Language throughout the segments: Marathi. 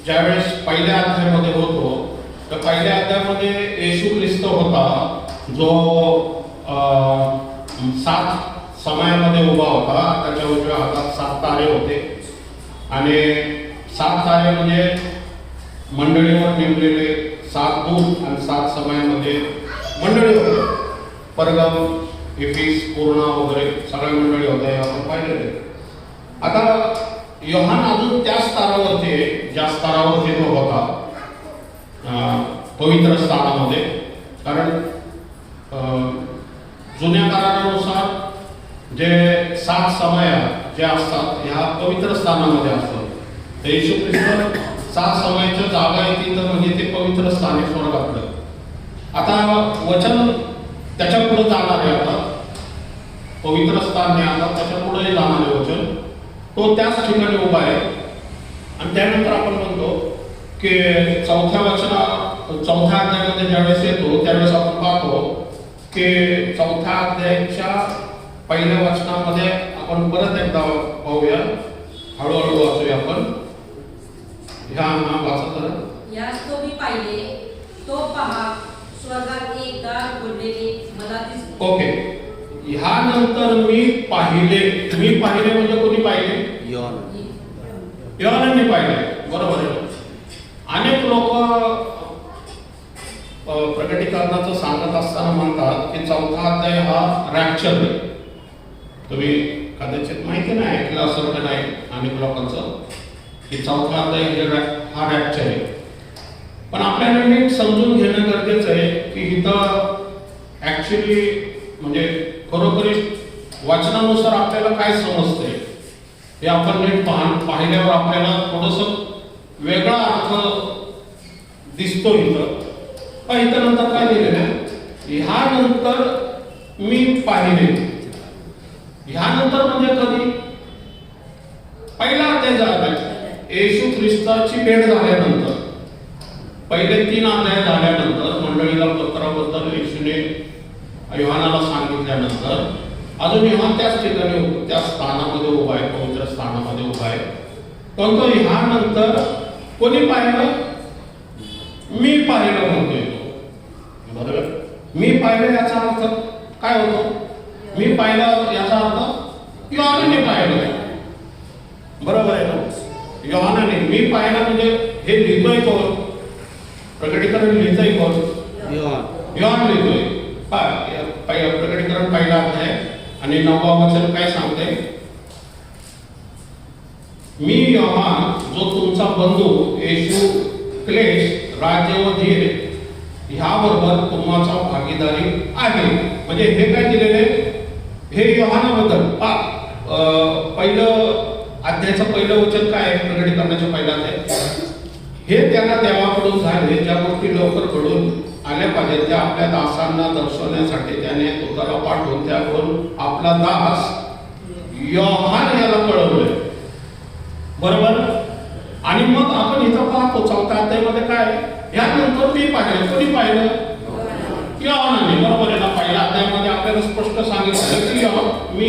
ज्यावेळेस पहिल्या अध्यायामध्ये होतो, तर पहिल्या अध्यायामध्ये येशू ख्रिस्त होता जो 7 समयामध्ये उभा होता. त्याच्या उजव्या हातात 7 तारे होते आणि 7 तारे म्हणजे मंडळीवर नेमलेले 7 दूत आणि 7 समयामध्ये मंडळी होते. परगम, एफिस, पूर्णा वगैरे सगळ्या मंडळी होत्या, हे आपण पाहिलेले. आता योहान अजून त्या स्तरावरती, ज्या स्तरावरती तो होता पवित्र स्थानामध्ये. कारण जुन्या करारानुसार जे 7 समय जे असतात ह्या पवित्र स्थानामध्ये असतात. तर येशू ख्रिस्त 7 समयाच्या जागा येतील तर म्हणजे ते पवित्र स्थान आहे स्वर्गातलं. आता वचन त्याच्या पुढे जाणार आहे. आता पवित्र स्थान नाही, आता त्याच्या पुढे जाणार आहे वचन. तो त्याच ठिकाणी उभा आहे. आणि त्यानंतर आपण म्हणतो की चौथ्या अध्यायामध्ये ज्यावेळेस येतो त्यावेळेस आपण पाहतो की चौथ्या अध्यायाच्या पहिल्या वचनामध्ये आपण परत एकदा पाहूया, हळूहळू वाचूया आपण. ह्या वाचा तर. यास तो मी पाहिले, तो पहा स्वर्गात एक दार उघडलेले मला दिसले. ओके, ह्यानंतर मी पाहिले म्हणजे कोणी पाहिले? योहानाने पाहिले. बरोबर आहे. अनेक लोक प्रकटीकरणाचं सांगत असताना म्हणतात की चौथा अध्याय हा रॅप्चर आहे. तुम्ही कदाचित माहिती नाही ऐकलं असं तर नाही अनेक लोकांचं की चौथा अध्याय हा रॅप्चर आहे. पण आपल्याला नीट समजून घेणं गरजेचं आहे की इथं ऍक्च्युली म्हणजे खरोखरी वाचनानुसार आपल्याला काय समजतंय हे आपण नीट पाहिल्यावर आपल्याला थोडंसं वेगळा अर्थ दिसतो इथं. पण इथं नंतर काय दिलेलं आहे? ह्यानंतर मी पाहिले. ह्यानंतर म्हणजे कधी? पहिला अध्याय झाला, येशू ख्रिस्ताची भेट झाल्यानंतर. पहिले 3 अध्याय झाल्यानंतर मंडळीला पत्राबद्दल येशूने योहानाला सांगितल्यानंतर अजून योहान त्याच ठिकाणी त्या स्थानामध्ये उभा आहे, पवित्र स्थानामध्ये उभा आहे. पण तो ह्यानंतर कोणी पाहिलं? मी पाहिलं म्हणतोय तो. बरोबर, मी पाहिलं याचा अर्थ काय होतो? मी पाहिलं याचा अर्थ योहानाने पाहिलं. बरोबर आहे ना? योहानाने मी पाहिलं म्हणजे हे लिहितोय कोण? प्रकटीकरण लिहितोय कोण? योहान लिहितोय. प्रकटीकरण पहिला अध्याय आणि 9वा वचन काय सांगते? मी योहान जो तुमचा बंधू येशू क्लेश, राज्य व धीर ह्याबरोबर तुमचा भागीदारी आहे. म्हणजे हे काय दिलेले? हे योहानाबद्दल पहिलं अध्यायाचं पहिलं वचन काय आहे? प्रकटीकरणाच्या पहिल्या अध्याय हे त्यांना देवाकडून झाले ज्या गोष्टी लवकर घडून आल्या पाहिजे त्या आपल्या दासांना दर्शवण्यासाठी त्याने दूताला पाठवून त्याकडून आपला दास योहान याला कळवलंय. बरोबर. आणि मग आपण इथं पाहतो 4थ्या अध्यायामध्ये काय? यानंतर मी पाहिलं. कोणी पाहिलं? योहानाने. बरोबर आहे ना? पहिल्या अध्यायामध्ये आपल्याला स्पष्ट सांगितलं की मी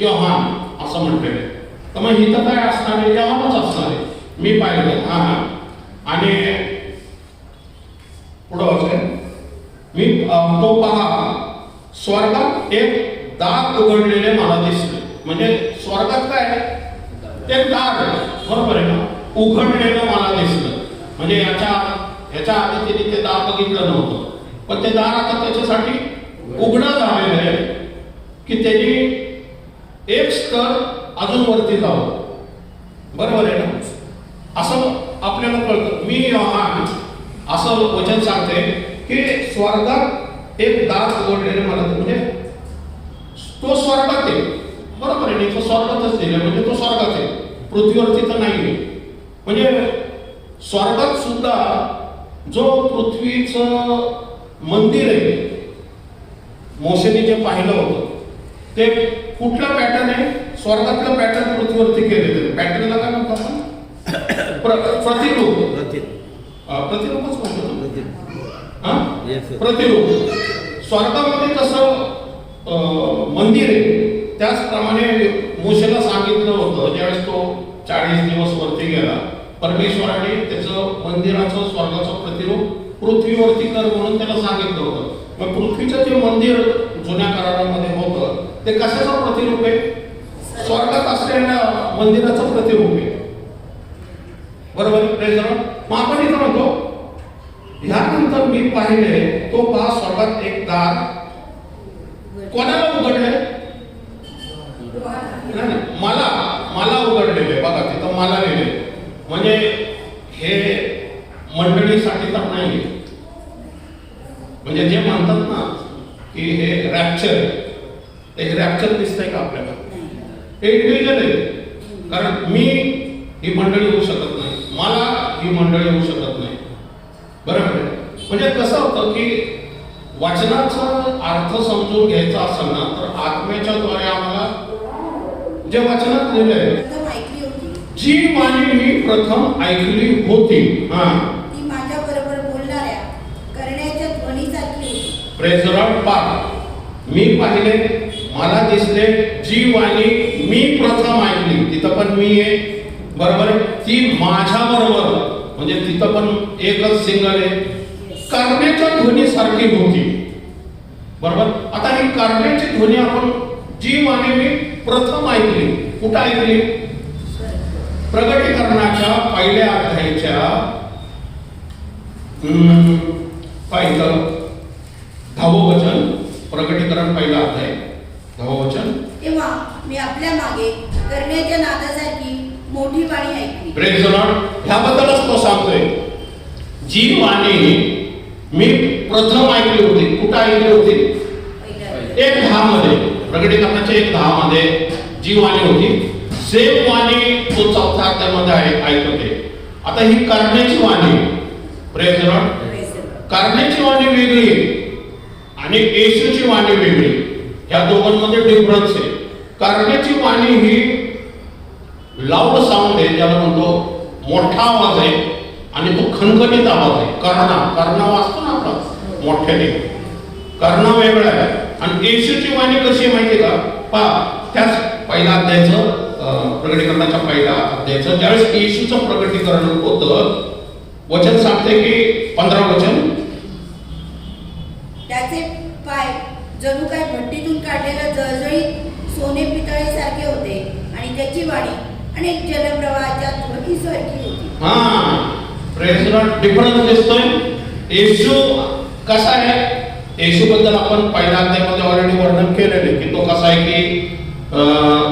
योहान असं म्हटलेलं. तर मग इथं काय असणार आहे? योहानच असणार आहे. मी पाहिलं. आणि पुढं वाचेल मी तो पहा स्वर्गात एक दार उघडलेले मला दिसले. म्हणजे स्वर्गात काय? एक दार आहे. बरोबर आहे ना? उघडलेलं मला दिसलं. म्हणजे याच्या आधी त्यांनी ते दार बघितलं नव्हतं, पण ते दार आता त्याच्यासाठी उघडं झालेलं आहे की त्यांनी एक स्तर अजून वरती जावं. बरोबर आहे ना? असं आपल्याला कळतं. मी योहान असं वचन सांगते की स्वर्गात एक दार उघडलेले मला, म्हणजे तो स्वर्गात आहे. बरोबर आहे. तो स्वर्गातच दिले म्हणजे तो स्वर्गात आहे, पृथ्वीवरती तर नाही. म्हणजे स्वर्गात सुद्धा जो पृथ्वीचं मंदिर आहे मोसेने जे पाहिलं होतं ते कुठलं पॅटर्न आहे? स्वर्गातलं पॅटर्न पृथ्वीवरती केलेलं. पॅटर्नला काय म्हणतो आपण? प्रतिरूप. प्रतिरूपच म्हणतो ना? प्रतिरूप. स्वर्गामध्ये कसं मंदिर आहे त्याचप्रमाणे मोशेला सांगितलं होतं ज्यावेळेस तो 40 दिवस वरती गेला, परमेश्वराने त्याचं मंदिराचं स्वर्गाचं प्रतिरूप पृथ्वीवरती कर म्हणून त्याला सांगितलं होतं. मग पृथ्वीचं जे मंदिर जुन्या करारामध्ये होतं ते कशाचं प्रतिरूप आहे? स्वर्गात असलेल्या मंदिराचं प्रतिरूप आहे. बरोबर. मग आपण इथं म्हणतो ह्यानंतर मी पाहिले तो पहा स्वर्गात एक दार कोणाला उघडले? मला उघडलेले. बघा तिथं मला लिहिले, म्हणजे हे मंडळीसाठी तर नाही. म्हणजे जे म्हणतात ना की हे रॅप्चर, हे रॅप्चर दिसतंय का आपल्याला? हे इंडिव्हिज्युअल आहे. कारण मी ही मंडळी होऊ शकत नाही, मला ही मंडळी होऊ शकत नाही. बरोबर. म्हणजे कसं होतं की वचनाचा अर्थ समजून घ्यायचा असेल ना तर आत्म्याच्या द्वारे आम्हाला जे वचनात लिहिलंय, जी वाणी मी प्रथम ऐकली होती ती माझ्या बरोबर बोलणाऱ्या करण्याच्या ध्वनीसारखी. Praise the Lord. मी पाहिले, मला दिसले, जी वाणी मी प्रथम ऐकली, तिथं पण मी आहे. बरोबर आहे. ती माझ्या बरोबर, म्हणजे तिथं पण एकच सिंगल आहे, करण्याच्या ध्वनी सारखी होती. बरोबर. आता ही करण्याची ध्वनी आपण जी वाणी मी प्रथम ऐकली, कुठं ऐकली? प्रकटीकरणाच्या पहिल्या अध्यायाच्या पहिलं 10वं वचन. प्रकटीकरण पहिला अध्याय 10वं वचन. तेव्हा मी आपल्या मागे करण्याच्या नादासारखी मोठी वाणी ऐकली. Praise the Lord. ह्याबद्दलच तो सांगतोय, जी वाणी मी प्रथम ऐकली होती. कुठं ऐकली होती? 1:10 मध्ये. प्रकटीकरणाच्या 1:10 मध्ये जी वाणी होती, सेम वाणी तो 4थ्या अध्यायामध्ये ऐकते. आता ही करण्याची वाणी. Praise the Lord. करण्याची वाणी वेगळी आणि येशूची वाणी वेगळी. या दोघांमध्ये डिफरन्स आहे. करण्याची वाणी ही लाऊड साऊंड आहे, ज्याला म्हणतो मोठा आवाज आहे, आणि तो खणखणीत आवाज आहे. कर्ण वाजतो ना आपला मोठ्याने, कर्ण वेगळा आहे. आणि येशूची वाणी कशी माहिती का? पहा त्याच पहिल्या अध्यायाचं, प्रकटीकरणाच्या पहिल्या अध्यायाचं ज्यावेळेस येशूचं प्रकटीकरण होतं, वचन सांगते की 15 वचन, त्याचे पाय जणू काय भट्टीतून काढलेलं जळजळीत सोने पितळे सारखे होते आणि त्याची वाणी अनेक जलप्रवाहाच्या ध्वनीसारखी होती. Praise the Lord. डिफरन्स दिसतोय. येशू कसा आहे? येशू बद्दल आपण पहिल्या अध्यायामध्ये ऑलरेडी वर्णन केलेले की तो कसा आहे की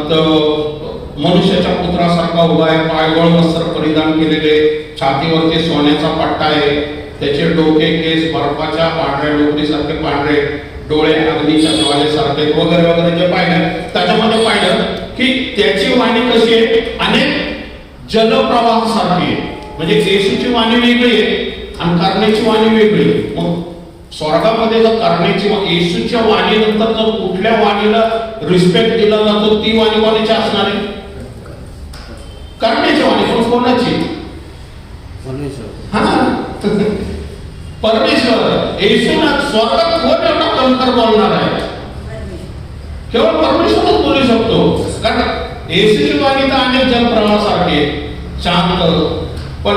तो मनुष्याच्या पुत्रासारखा उभा आहे, पायगोळ वस्त्र परिधान केलेले, छातीवरती सोन्याचा पट्टा आहे, त्याचे डोके केस बर्फाच्या पांढऱ्या लोकरीसारखे पांढरे, डोळे अग्नीच्या ज्वालेसारखे वगैरे वगैरे जे पाहिलं, त्याच्यामध्ये पाहिलं की त्याची वाणी कशी आहे? अनेक जलप्रवाहासारखी आहे. म्हणजे येशूची वाणी वेगळी आहे आणि करण्याची वाणी वेगळी आहे. मग स्वर्गामध्ये जर करण्याची येशूच्या वाणीनंतर जर कुठल्या वाणीला रिस्पेक्ट दिला जातो, ती वाणी कोणाची असणार आहे? करण्याची वाणी. पण कोणाची? परमेश्वर. येशूला स्वर्गात कोण एवढा कंकर बोलणार आहे? केवळ परमेश्वरच बोलू शकतो. कारण येशूची वाणी तर अनेक जलप्रवाहासारखी शांत, पण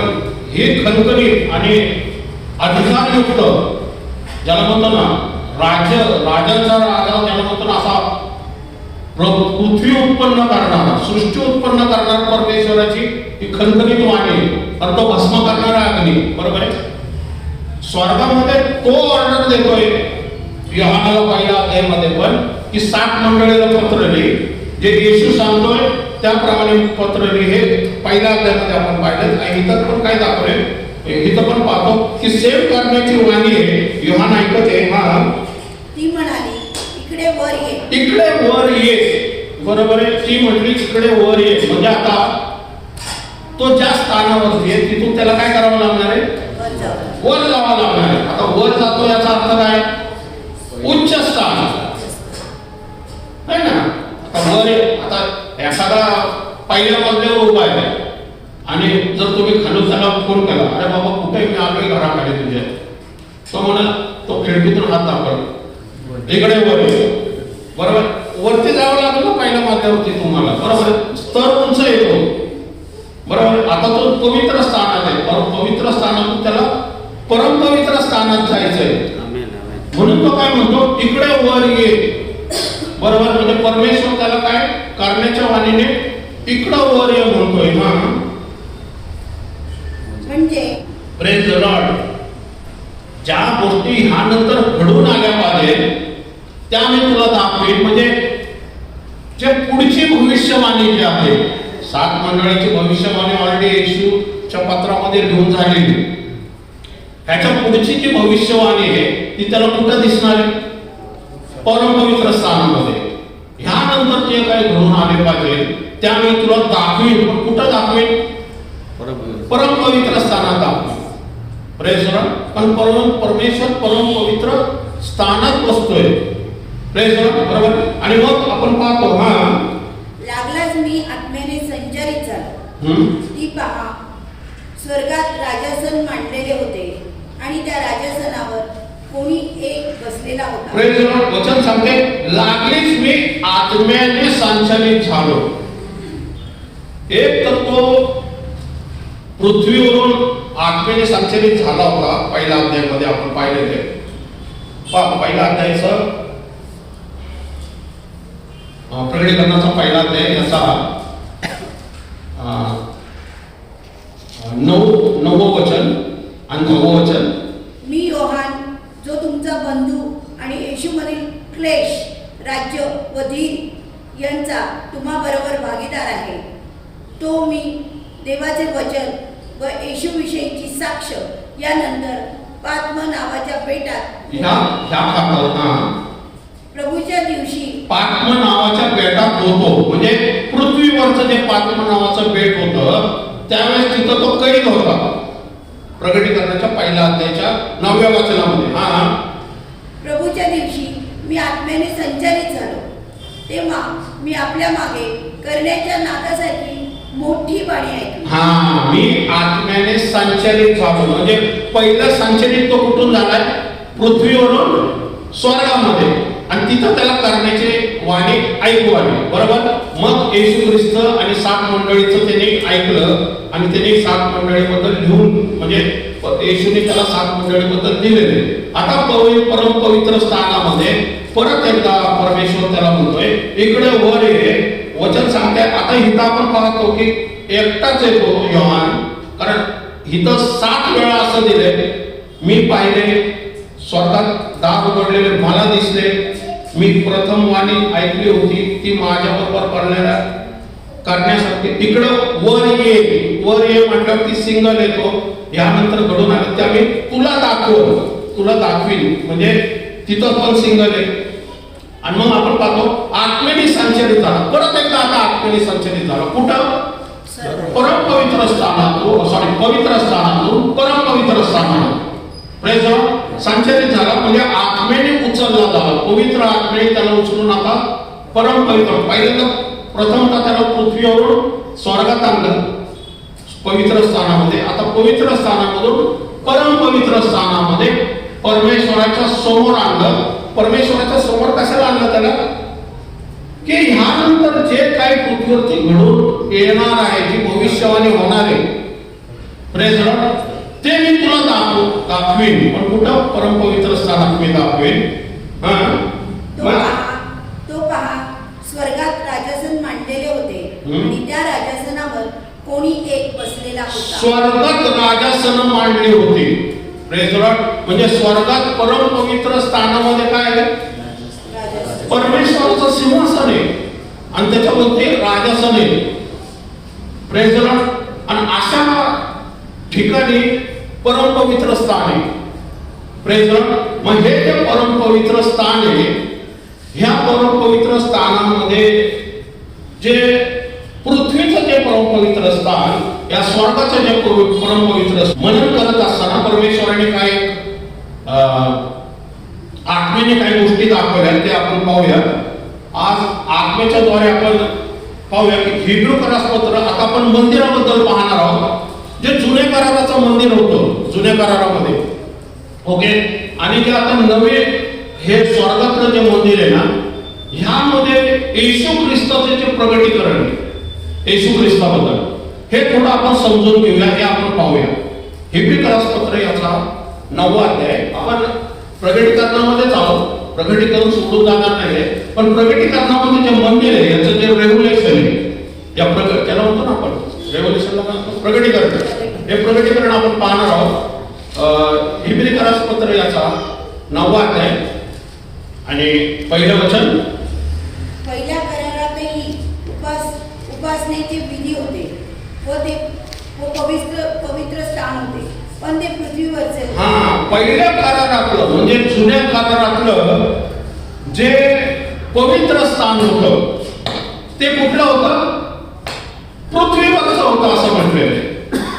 हे खणखणीत आणि अधिकारयुक्त, ज्याला म्हणतो ना राजांचा राजा, ज्याला म्हणतो ना असा पृथ्वी उत्पन्न करणारा, सृष्टी उत्पन्न करणारा परमेश्वराची ही खणखणीत वाणी, आणि तो भस्म करणारा अग्नी. बरोबर आहे. स्वर्गामध्ये तो ऑर्डर देतोय योहानाला पहिल्या अध्यायामध्ये पण की 60 मंडळीला पत्र लिही, जे येशू सांगतोय त्याप्रमाणे पत्र लिही. हे पहिल्या अध्यायामध्ये आपण पाहिलं. आणि इथं पण काय दाखवलंय, इथं पण पाहतो की सेव करण्याची वाणी आहे. योहान ऐकत आहे. ती म्हणाली, इकडे वर ये. इकडे वर ये. बरोबर आहे. ती म्हटली इकडे वर ये, म्हणजे आता तो ज्या स्थानावरती आहे तिथून त्याला काय करावं लागणार आहे? वर जावं लागणार आहे. आता वर जातो याचा अर्थ काय? उच्च स्थान आहे ना. आता वर, आता एखादा पहिल्या मजल्यावर उभा आहे आणि जर तुम्ही खालून त्याला फोन केला, अरे बाबा कुठे मी आलोय घराकडे तुझ्या, तो म्हणा, तो खिडकीतून हात दाखवला, इकडे वर ये. बरोबर. वरती जावं लागलं पहिल्या मजल्यावरती तुम्हाला. बरोबर. स्तर उंच येतो. बरोबर. आता तो पवित्र स्थानात आहे, पवित्र स्थानातून त्याला परमपवित्र स्थानात जायचंय. म्हणून तो काय म्हणतो, इकडे वर ये. बरोबर. म्हणजे परमेश्वर त्याला काय करण्याच्या वाणीने इकडं वर ये म्हणतोय. म्हणजे प्रेज द लॉर्ड. ज्या गोष्टी ह्या नंतर घडून आल्या पाहिजे त्या मी तुला दाखवेन. म्हणजे जे पुढची भविष्यवाणी जी आहे, 7 मंडळाची भविष्यवाणी ऑलरेडी येशूच्या पत्रामध्ये लिहून झालेली. ह्याच्या पुढची जी भविष्यवाणी आहे ती त्याला कुठं दिसणार आहे? परमपवित्र स्थानामध्ये. ह्यानंतर जे काही घडून आले पाहिजे त्या मी तुला दाखवेन. पण कुठं दाखवेन? परमपवित्र स्थानात दाखवेन. Praise the Lord. पण परमेश्वर परमपवित्र स्थानात बसतोय. Praise the Lord. बरोबर. आणि मग आपण पाहतो लागलाच मी आत्म्याने संचारित झालो. ती पहा, स्वर्गात राजासन मांडलेले होते आणि त्या राजासनावर कोणी एक बसलेला होता. Praise the Lord. वचन सांगते, लागलीच मी आत्म्याने संचालित झालो. एक तर तो पृथ्वीवरून आत्म्याने संचालित झाला होता. पहिल्या अध्यायामध्ये आपण पाहिलेले. पहिला अध्यायाचं प्रकटीकरणाचा पहिला अध्याय याचा 9वं वचन आणि 10वं वचन. मी योहान, जो तुमचा बंधू आणि येशूमधील क्लेश, राज्य व धीर यांचा तुम्हा बरोबर भागीदार आहे, तो मी देवाचे वचन व येशूविषयीची साक्ष यानंतर पात्म नावाच्या बेटात प्रभूच्या दिवशी पात्म नावाच्या बेटात होतो. म्हणजे पृथ्वीवरचं जे पात्म नावाचं बेट होतं त्यावेळेस तिथं तो कैद होता. प्रकटीकरणाच्या पहिल्या अध्यायाच्या 9व्या वचनामध्ये. प्रभूच्या दिवशी मी आत्म्याने संचालित झालो, तेव्हा मी आपल्या मागे करण्याच्या नादासारखी मोठी बाणी ऐकली. मी आत्म्याने संचालित झालो. म्हणजे पहिलं संचालित तो कुठून झालाय? पृथ्वीवरून स्वर्गामध्ये. आणि तिथं त्याला करण्याचे वाणी ऐकू आली. बरोबर. मग येशू ख्रिस्त आणि 7 मंडळीचं त्याने ऐकलं आणि त्याने 7 मंडळीबद्दल लिहून, म्हणजे येशूने त्याला 7 मंडळीबद्दल दिलेले. आता परमपवित्र स्थानामध्ये परत एकदा परमेश्वर त्याला म्हणतोय, इकडे वर ये. वचन सांगते. आता इथं आपण पाहतो की एकटाच येतो योहान, कारण इथं 7 वेळा असं दिले, मी पाहिले, स्वर्गात दार उघडलेले मला दिसले, मी प्रथम वाणी ऐकली होती, ती माझ्याबरोबर करण्यासाठी इकडं वर ये. वर ये म्हटल्यावर ती सिंगल येतो. यानंतर घडून आलं त्या मी तुला दाखवीन. म्हणजे तिथं पण सिंगल आहे. आणि मग आपण पाहतो आत्म्याने संचलित झाला. परत एकदा आता आत्म्याने संचलित झाला. कुठं? परमपवित्र स्थानातून, पवित्र स्थानातून परमपवित्र स्थानात. Praise the Lord. संचलित झाला म्हणजे आत्म्याने उचलला झाला. पवित्र आत्म्याने त्याला उचलून आता परमपवित्र. पहिल्यांदा प्रथमतः त्याला पृथ्वीवरून स्वर्गात आणलं पवित्र स्थानामध्ये. आता पवित्र स्थानामधून परमपवित्र स्थानामध्ये परमेश्वराच्या समोर आणलं. परमेश्वराच्या समोर कशाला आणलं त्याला? की ह्यानंतर जे काही पृथ्वीवरती घडून येणार आहे, जी भविष्यवाणी होणार आहे, प्रेज द लॉर्ड, ते मी तुला दाखवीन. पण कुठं? परमपवित्र स्थानात मी दाखवेन. तो पहा, स्वर्गात राजासन मांडलेले होते आणि त्या राजासनावर कोणी एक बसलेला होता. स्वर्गात राजासन मांडली होती. Praise the Lord. म्हणजे स्वर्गात परमपवित्र स्थानामध्ये काय आहे? परमेश्वराचं सिंहासन आहे आणि त्याच्यामध्ये राजासन आहे. Praise the Lord. आणि अशा ठिकाणी परमपवित्र स्थान आहे. Praise the Lord. मग हे जे परमपवित्र स्थान आहे, ह्या परमपवित्र स्थानामध्ये जे पृथ्वीचं जे परमपवित्र स्थान, या स्वर्गाचं जे परमपवित्र मनन करत असताना परमेश्वराने काय आत्म्याने काही गोष्टी दाखवल्या ते आपण पाहूया. आज आत्म्याच्या द्वारे आपण पाहूया की हिब्रू करारपत्र. आता आपण मंदिराबद्दल पाहणार आहोत. जे जुने कराराचं मंदिर होतं जुन्या करारामध्ये, ओके, आणि जे आता नवे हे स्वर्गातलं जे मंदिर आहे ना, ह्यामध्ये येशू ख्रिस्ताचे जे प्रगटीकरण आहे, येशू ख्रिस्ताबद्दल हे थोडं आपण समजून घेऊया, हे आपण पाहूया. हिब्री करारपत्र याचा 9वा अध्याय. आपण प्रगटीकरणामध्येच आहोत, प्रगटीकरण सोडून जाणार नाहीये, पण प्रगटीकरणामध्ये जे मंदिर आहे याचं जे रेव्होल्युशन आहे, या त्याला म्हणतो ना आपण रेव्होल्युशनला म्हणतो प्रगटीकरण. हे प्रगटीकरण आपण पाहणार आहोत. हिब्री करारपत्र याचा 9वा अध्याय आणि पहिलं वचन. पहिल्या करारातही उपासनेचे विधी होते व ते पवित्र स्थान होते, पण ते पृथ्वीवरचे होते. पहिल्या करारातलं म्हणजे जुन्या करारातलं जे पवित्र स्थान होतं ते कुठलं होतं? पृथ्वीवरचं होतं असं म्हटलेलं आहे.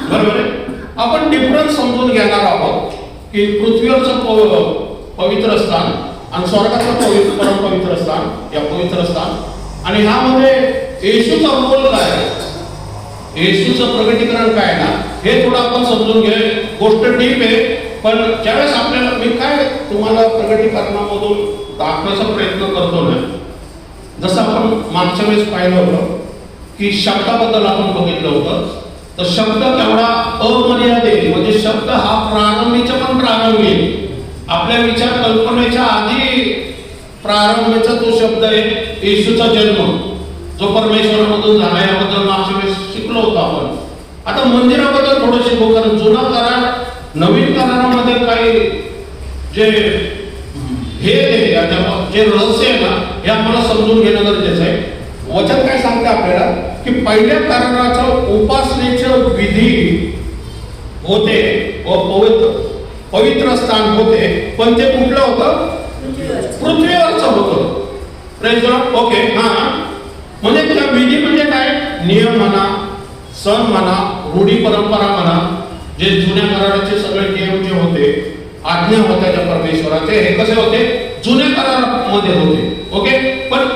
बरोबर आहे. आपण डिफरन्स समजून घेणार आहोत की पृथ्वीवरचं पवित्र स्थान आणि स्वर्गाचं परमपवित्र स्थान, या पवित्र स्थान, आणि ह्यामध्ये येशूचा रोल काय आहे, येशूचं प्रगटीकरण काय ना, हे थोडं आपण समजून घे. गोष्ट डीप आहे, पण ज्यावेळेस आपल्याला मी काय तुम्हाला प्रगटीकरणामधून दाखवायचा प्रयत्न करतो ना, जसं आपण मागच्या वेळेस पाहिलं होतं की शब्दाबद्दल आपण बघितलं होतं, तर शब्द केवढा अमर्यादित, म्हणजे शब्द हा प्रारंभीचा पण प्रारंभी, आपल्या विचार कल्पनेच्या आधी प्रारंभीचा तो शब्द आहे येशूचा जन्म, जो परमेश्वरामधून झाला, याबद्दल मागच्या वेळेस शिकलो होतो आपण. आता मंदिराबद्दल थोडं शिकू, कारण जुना करार नवीन करारामध्ये काही जे हे जे रहस्य आहे ना, हे आम्हाला समजून घेणं गरजेचं आहे. वचन काय सांगते आपल्याला की पहिल्या कराराचं उपासनेचं विधी होते व पवित्र स्थान होते, पण ते कुठलं होतं? पृथ्वीवरचं होतं. Praise the Lord. ओके. म्हणजे त्या विधी म्हणजे काय? नियम म्हणा, सण म्हणा, रूढी परंपरा म्हणा, जे जुन्या कराराचे सगळे नियम जे होते, आज्ञा होत्या त्या परमेश्वराचे, हे कसे होते? जुन्या करारामध्ये होते. ओके. पण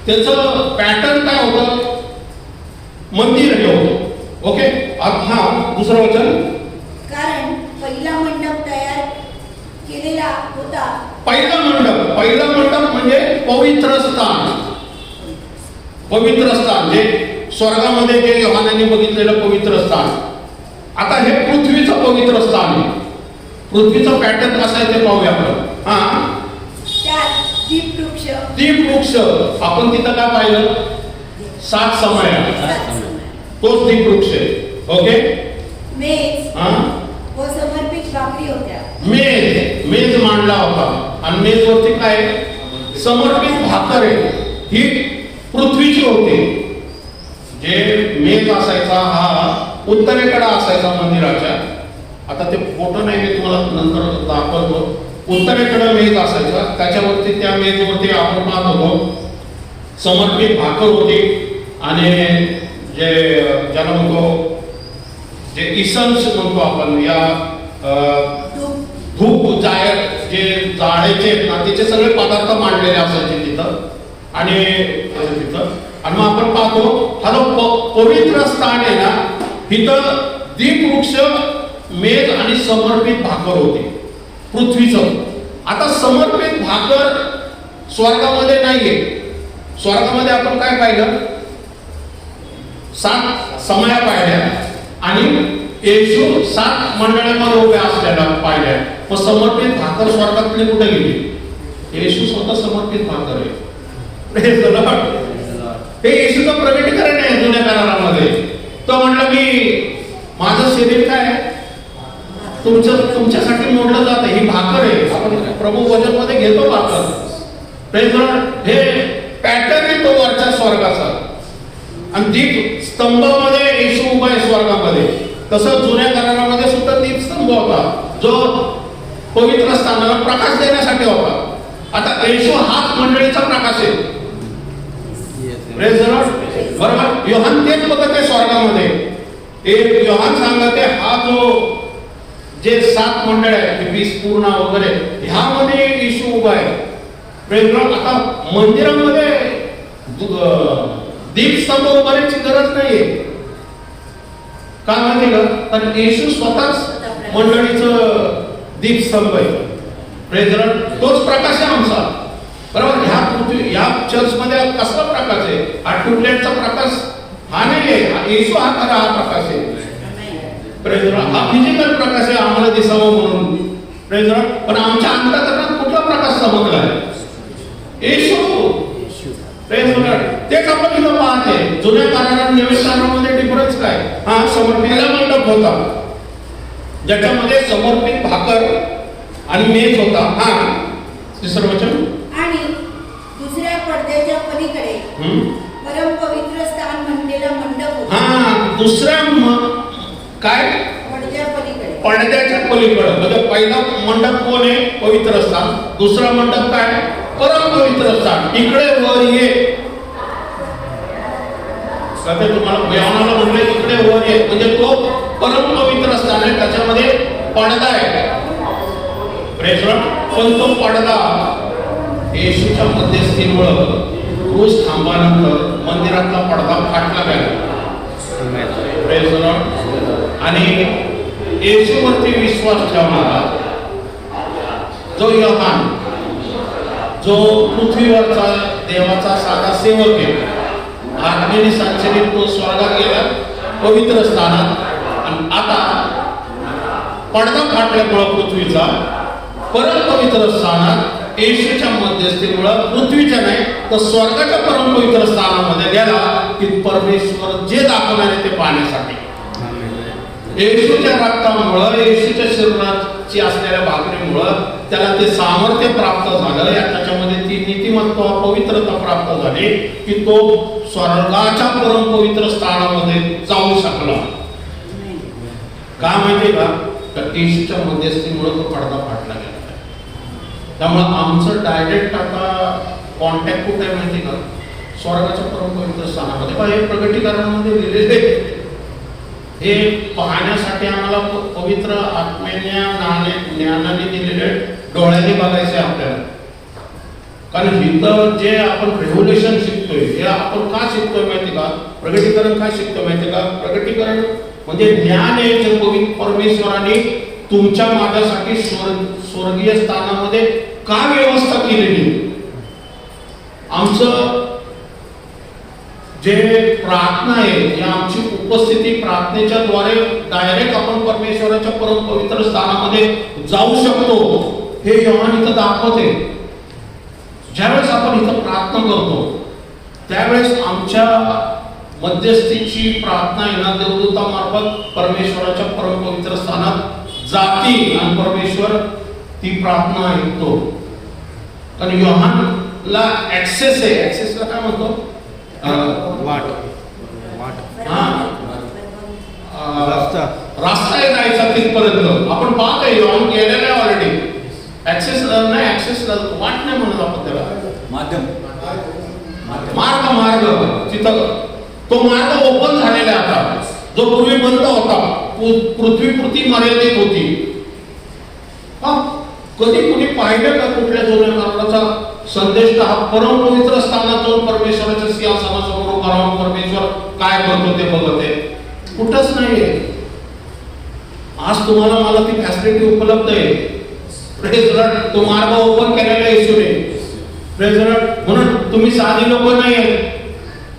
त्याचं पॅटर्न काय होतं? मंदिर हे होतं. ओके. दुसरं वचन. कारण पहिला मंडप तयार केलेला होता. पहिला मंडप म्हणजे पवित्र स्थान. पवित्र स्थान जे स्वर्गामध्ये जे योहानाने बघितलेलं पवित्र स्थान. आता हे पृथ्वीचं पवित्र स्थान आहे. पृथ्वीचं पॅटर्न कसं आहे ते पाहूया आपण. दीपवृक्ष आपण तिथं काय पाहिलं? 7 समया, तोच दीपवृक्ष आहे. ओके. मेज व समर्पित भाकरी होत्या. मेज मांडला होता आणि मेजवरती काय? समर्पित भाकर आहे, ही पृथ्वीची होती. जे मेज असायचा हा उत्तरेकडे असायचा मंदिराच्या. आता ते फोटो नाही, मी तुम्हाला नंतर दाखवतो. उत्तरेकडे मेज असायचा, त्याच्यावरती त्या मेजवरती आपण पाहत होतो समर्पित भाकर होती आणि जे ज्याला म्हणतो जे इसेन्स म्हणतो आपण, या धूप जे जाळायचे ना, त्याचे सगळे पदार्थ मांडलेले असायचे तिथं. आणि मग आपण पाहतो हा पवित्र स्थान आहे ना, तिथं दीपवृक्ष, मेज आणि समर्पित भाकर होती पृथ्वीचं. आता समर्पित भाकर स्वर्गामध्ये नाहीये. स्वर्गामध्ये आपण काय पाहिलं? 7 समया पाहिल्या आणि येशू 7 मंडळांमध्ये उभे असलेला पाहिल्या. मग समर्पित भाकर स्वर्गातली कुठे गेली? येशू स्वतः समर्पित भाकर आहे. हे येशूचं प्रगटीकरण आहे जुन्या करारामध्ये. तो म्हणला की माझं शरीर काय आहे? तुमच्यासाठी मोडलं जातं, ही भाकर आहे. आपण प्रभू वचन मध्ये घेतो भाकर. Praise the Lord. हे पॅटर्न आहे तो वरच्या स्वर्गाचा. आणि दीप स्तंभामध्ये येशू उभा आहे स्वर्गामध्ये. तसं जुन्या करारामध्ये सुद्धा दीप स्तंभ होता, जो पवित्र स्थानाला प्रकाश देण्यासाठी होता. आता येशू हाच मंडळीचा प्रकाश आहे. Praise the Lord. बरोबर. योहान तेच बघत आहे स्वर्गामध्ये. एक योहान सांगते हा जो जे 7 मंडळ आहे, 20 पूर्ण वगैरे, ह्यामध्ये येशू उभा आहे. Praise the Lord. आता मंदिरामध्ये दीपस्तंभ उभारायची गरज नाहीये. का माहिती का? तर येशू स्वतःच मंडळीचं दीपस्तंभ आहे. Praise the Lord. तोच प्रकाश आहे आमचा. बरोबर. ह्या चर्चमध्ये कसला प्रकाश आहे? हा ट्यूबलाईटचा प्रकाश हा नाही, येशू हा खरा हा प्रकाश आहे. Praise Lord. हा फिजिकल प्रकाश आहे आम्हाला दिसावं म्हणून. Praise Lord. पण आमच्या अंतःकरणात कुठला प्रकाश चमकलाय? येशू. Praise Lord. तेच आपण इथं पाहते. जुन्या करारात नवीन करारामध्ये डिफरन्स काय? हा समर्पणाला मंडप होता ज्याच्यामध्ये समर्पित भाकर आणि मेज होता. हा तिसरं वचन. आणि दुसऱ्या पडद्याच्या पलीकडे परम पवित्र स्थान म्हणलेला मंडप होता. हा दुसऱ्या काय पडद्या पलीकडे, पडद्याच्या पलीकडे. म्हणजे पहिला मंडप कोण आहे? पवित्र स्थान. दुसरा मंडप काय? परम पवित्र स्थान. इकडे वर ये. कधी तुम्हाला व्यवहाराला म्हणले इकडे वर ये, म्हणजे तो परम पवित्र स्थान आहे. त्याच्यामध्ये पडदा आहे. Praise Lord. पण तो पडदा येशूच्या मध्यस्थीमुळे क्रूस थांबल्यानंतर मंदिरातला पडदा फाटला गेला. Praise Lord. आणि येशूवरती विश्वास ठेवणारा जो योहान, जो पृथ्वीवरचा देवाचा साधा सेवक आहे, आत्मेने संचलित तो स्वर्गात गेला पवित्र स्थानात. आणि आता पडदा फाटल्यामुळे पृथ्वीचा परम पवित्र स्थानात येशूच्या मध्यस्थीमुळे पृथ्वीच्या नाही तर स्वर्गाच्या परम पवित्र स्थानामध्ये गेला की परमेश्वर जे दाखवणार आहे ते पाहण्यासाठी. येशूच्या रक्तामुळं, येशूच्या शरीराची असलेल्या भाकरीमुळं त्याला ते सामर्थ्य प्राप्त झालं. त्याच्यामध्ये ती नीतिमत्ता, पवित्रता प्राप्त झाली की तो स्वर्गाच्या परम पवित्र स्थानामध्ये जाऊ शकला. का माहिती का? तर येशूच्या मध्यस्थीमुळे तो पडदा फाटला गेला. त्यामुळे आमचं डायरेक्ट आता कॉन्टॅक्ट कुठे आहे माहिती का? स्वर्गाच्या परम पवित्र स्थानामध्ये. बा हे प्रगटीकरणामध्ये लिहिलेले हे पाहण्यासाठी आम्हाला पवित्र आत्म्याने ज्ञानाने दिलेले डोळ्याने बघायचे आपल्याला. कारण इथं जे आपण रेव्होल्युशन शिकतोय हे आपण का शिकतोय माहिती का? प्रगटीकरण का शिकतोय माहिती का? प्रगटीकरण म्हणजे ज्ञान आहे जे परमेश्वराने तुमच्या माझ्यासाठी स्वर्गीय स्थानामध्ये का व्यवस्था केलेली. आमचं जे प्रार्थना आहे आमची उपस्थिती प्रार्थनेच्या द्वारे डायरेक्ट आपण परमेश्वराच्या परम पवित्र स्थानामध्ये जाऊ शकतो हे योहान इथं दाखवते. ज्यावेळेस आपण इथं प्रार्थना करतो त्यावेळेस आमच्या मध्यस्थीची प्रार्थना येणार देवदूतामार्फत परमेश्वराच्या परम पवित्र स्थानात जाती आणि परमेश्वर ती प्रार्थना ऐकतो. कारण योहानला ऍक्सेस आहे. ऍक्सेसला काय म्हणतो? रास्ता आहे जायचा तिथपर्यंत. आपण पाहतोय योहान गेलेला आहे ऑलरेडी. ऍक्सेस नाही, ऍक्सेस वाट नाही म्हणत आपण त्याला. माध्यम, मार्ग तिथं तो मार्ग ओपन झालेला आहे आता. जो पूर्वी बंद होता, पृथ्वीपुरती मर्यादित होती. कधी कुणी पाहिलं का कुठल्या जुन्या कराराचा संदेश? हा परम पवित्र स्थानात जाऊन परमेश्वराच्या सिंहासनासमोर उभा राहून परमेश्वर काय करतो ते बघते? कुठंच नाहीये. आज तुम्हाला मला ती फॅसिलिटी उपलब्ध आहे. Praise Lord. तो मार्ग ओपन केलेला आहे येशूने. Praise Lord. म्हणून तुम्ही साधी लोक नाही आहेत.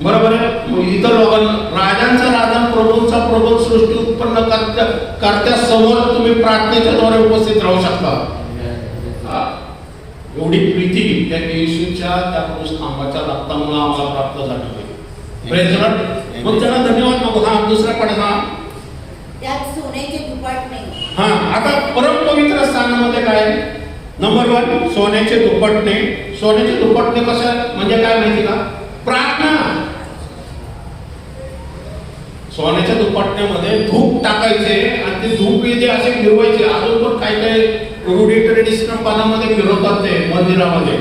बरोबर आहे. इतर लोकांना राजांचा राजा, प्रभूंचा प्रभू, सृष्टी उत्पन्न करत्या समोर तुम्ही प्रार्थनेच्या द्वारे उपस्थित राहू शकता. एवढी प्रीती त्या येशूच्या त्या क्रूस खांबाच्या रक्तामुळे आम्हाला प्राप्त झाली पाहिजे. Praise Lord. मग त्याला धन्यवाद नको. हा दुसरा पडदा त्यात सोन्याचे दुपाट नाही. हा आता परम पवित्र स्थानामध्ये काय? नंबर 1 सोन्याचे दुपटणे. सोन्याचे दुपटणे कसं म्हणजे काय माहिती का? प्रार्थना. सोन्याच्या दुपटण्यामध्ये धूप टाकायचे आणि ते धूप येते असे फिरवायचे. अजून पण काय काय रूढी ट्रेडिशनल पानामध्ये फिरवतात ते मंदिरामध्ये.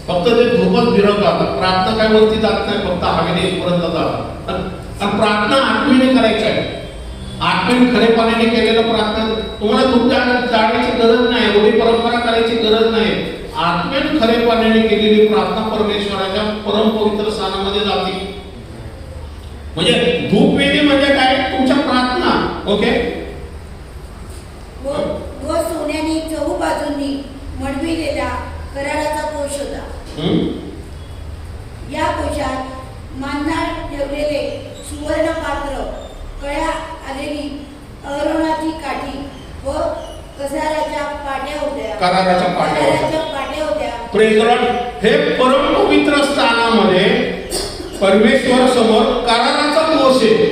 फक्त ते धूपच फिरवतात. प्रार्थना काय वरती जात नाही, फक्त हवेने पर्यंत जातात. आणि प्रार्थना आत्मेने करायची आहे. आत्मेने खरेपणाने केलेलं प्रार्थना. तुम्हाला धूप जाण्याची गरज नाही, एवढी परंपरा करायची गरज नाही. आत्मेने खरेपणाने केलेली प्रार्थना परमेश्वराच्या परम पवित्र स्थानामध्ये जाते. म्हणजे धूप वेदी म्हणजे काय? तुमच्या प्रार्थना. ओके. व सोन्याने चहू बाजूंनी मडविलेला कराराचा कोश होता. या कोशात मांडणार ठेवलेले सुवर्ण पात्र, कळ्या आलेली अहरोनाची काठी व कराराच्या पाट्या होत्या. कराराच्या पाट्या होत्या. कराराच्या पाट्या होत्या. Praise the Lord. हे परम पवित्र स्थानामध्ये परमेश्वर समोर कराराचा दिवस आहे.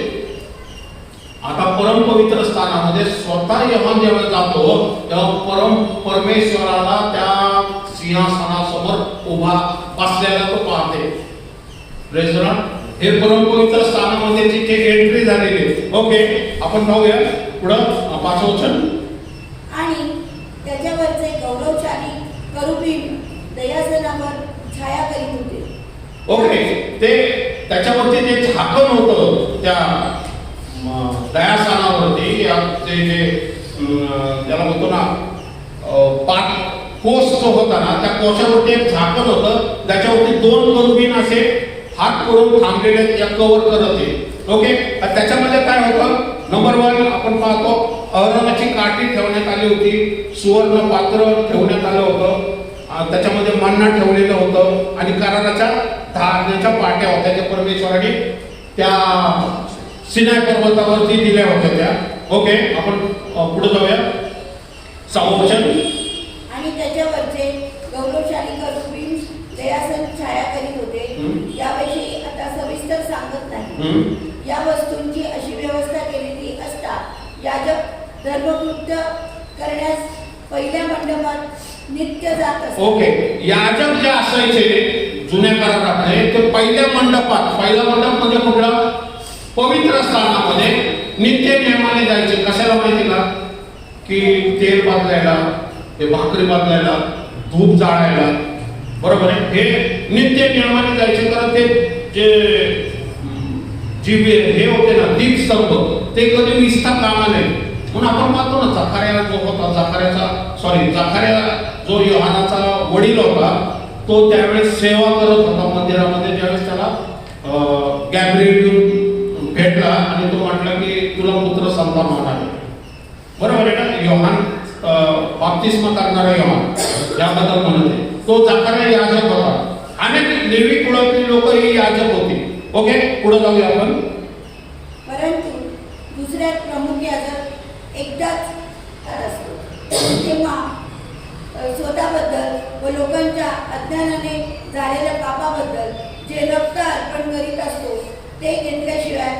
आता परम पवित्र स्थानामध्ये स्वतः यहोवा जेव्हा जातो तेव्हा परमेश्वराला त्या सिंहासनासमोर उभा बसलेला तो पाहते. Praise the Lord. हे परम पवित्र स्थानामध्ये तिथे एंट्री झालेली. ओके, आपण जाऊया पुढं 5 वचन. आणि त्याच्यावरचे गौरवशाली करुबीम दयासनावर छाया करीत होते. ओके, ते त्याच्यावरती जे झाकण होतं त्या दयासनावरती ते जे त्याला म्हणतो ना पाठ कोस जो होता ना त्या कोशावरती एक झाकण होतं. त्याच्यावरती 2 करुबीन असे हात करून थांबलेले त्या कव्हर करत होते. ओके, त्याच्यामध्ये काय होतं? नंबर 1 आपण पाहतो अहरोनाची काठी ठेवण्यात आली होती, सुवर्ण पात्र ठेवण्यात आलं होतं, त्याच्यामध्ये मन्ना ठेवलेलं होतं आणि कराराच्या धारण्याच्या पाट्या होत्या त्या परमेश्वराने त्या सिनाय पर्वतावरती दिल्या होत्या त्या. ओके, आपण पुढे जाऊया 6 वचन. आणि त्याच्यावरचे गौरवशाली करुबीम दयासन छाया करीत होते. याविषयी आता सविस्तर सांगत नाही. या वस्तूंची अशी व्यवस्था केलेली असता याजक धर्मकृत्य करण्यास पहिल्या मंडपात नित्य जात असत. ओके, याजक जे असायचे जुन्या करारामध्ये ते पहिल्या मंडपात, पहिला मंडप म्हणजे कुठला? पवित्र स्थानामध्ये नित्य नियमाने जायचे. कशाला माहिती का? की तेल बदलायला, ते भाकरी बदलायला, धूप जाळायला. बरोबर आहे. हे नित्य नियमाने जायचे. कारण ते जे हे होते ना दीपस्तंभ ते कधी विस्ता कामा नये. म्हणून आपण पाहतो ना जकार्या जो होता, जकार्या जो योहानाचा वडील होता तो त्यावेळेस सेवा करत होता मंदिरामध्ये. ज्यावेळेस त्याला गॅब्रिएल भेटला आणि तो म्हटला की तुला पुत्र संतान होणार आहे. बरोबर आहे ना? योहान बाप्तिस्मा करणारा योहान याबद्दल म्हणते. तो जकार्या याजक होता. अनेक लेवी कुळातील लोक ही याजक होती. ओके, पुढे जाऊया आपण. परंतु दुसऱ्या प्रमुख याजक एकदाच असतो. तेव्हा स्वतःबद्दल व लोकांच्या अज्ञानाने झालेल्या पापाबद्दल जे रक्त अर्पण करीत असतो ते घेतल्याशिवाय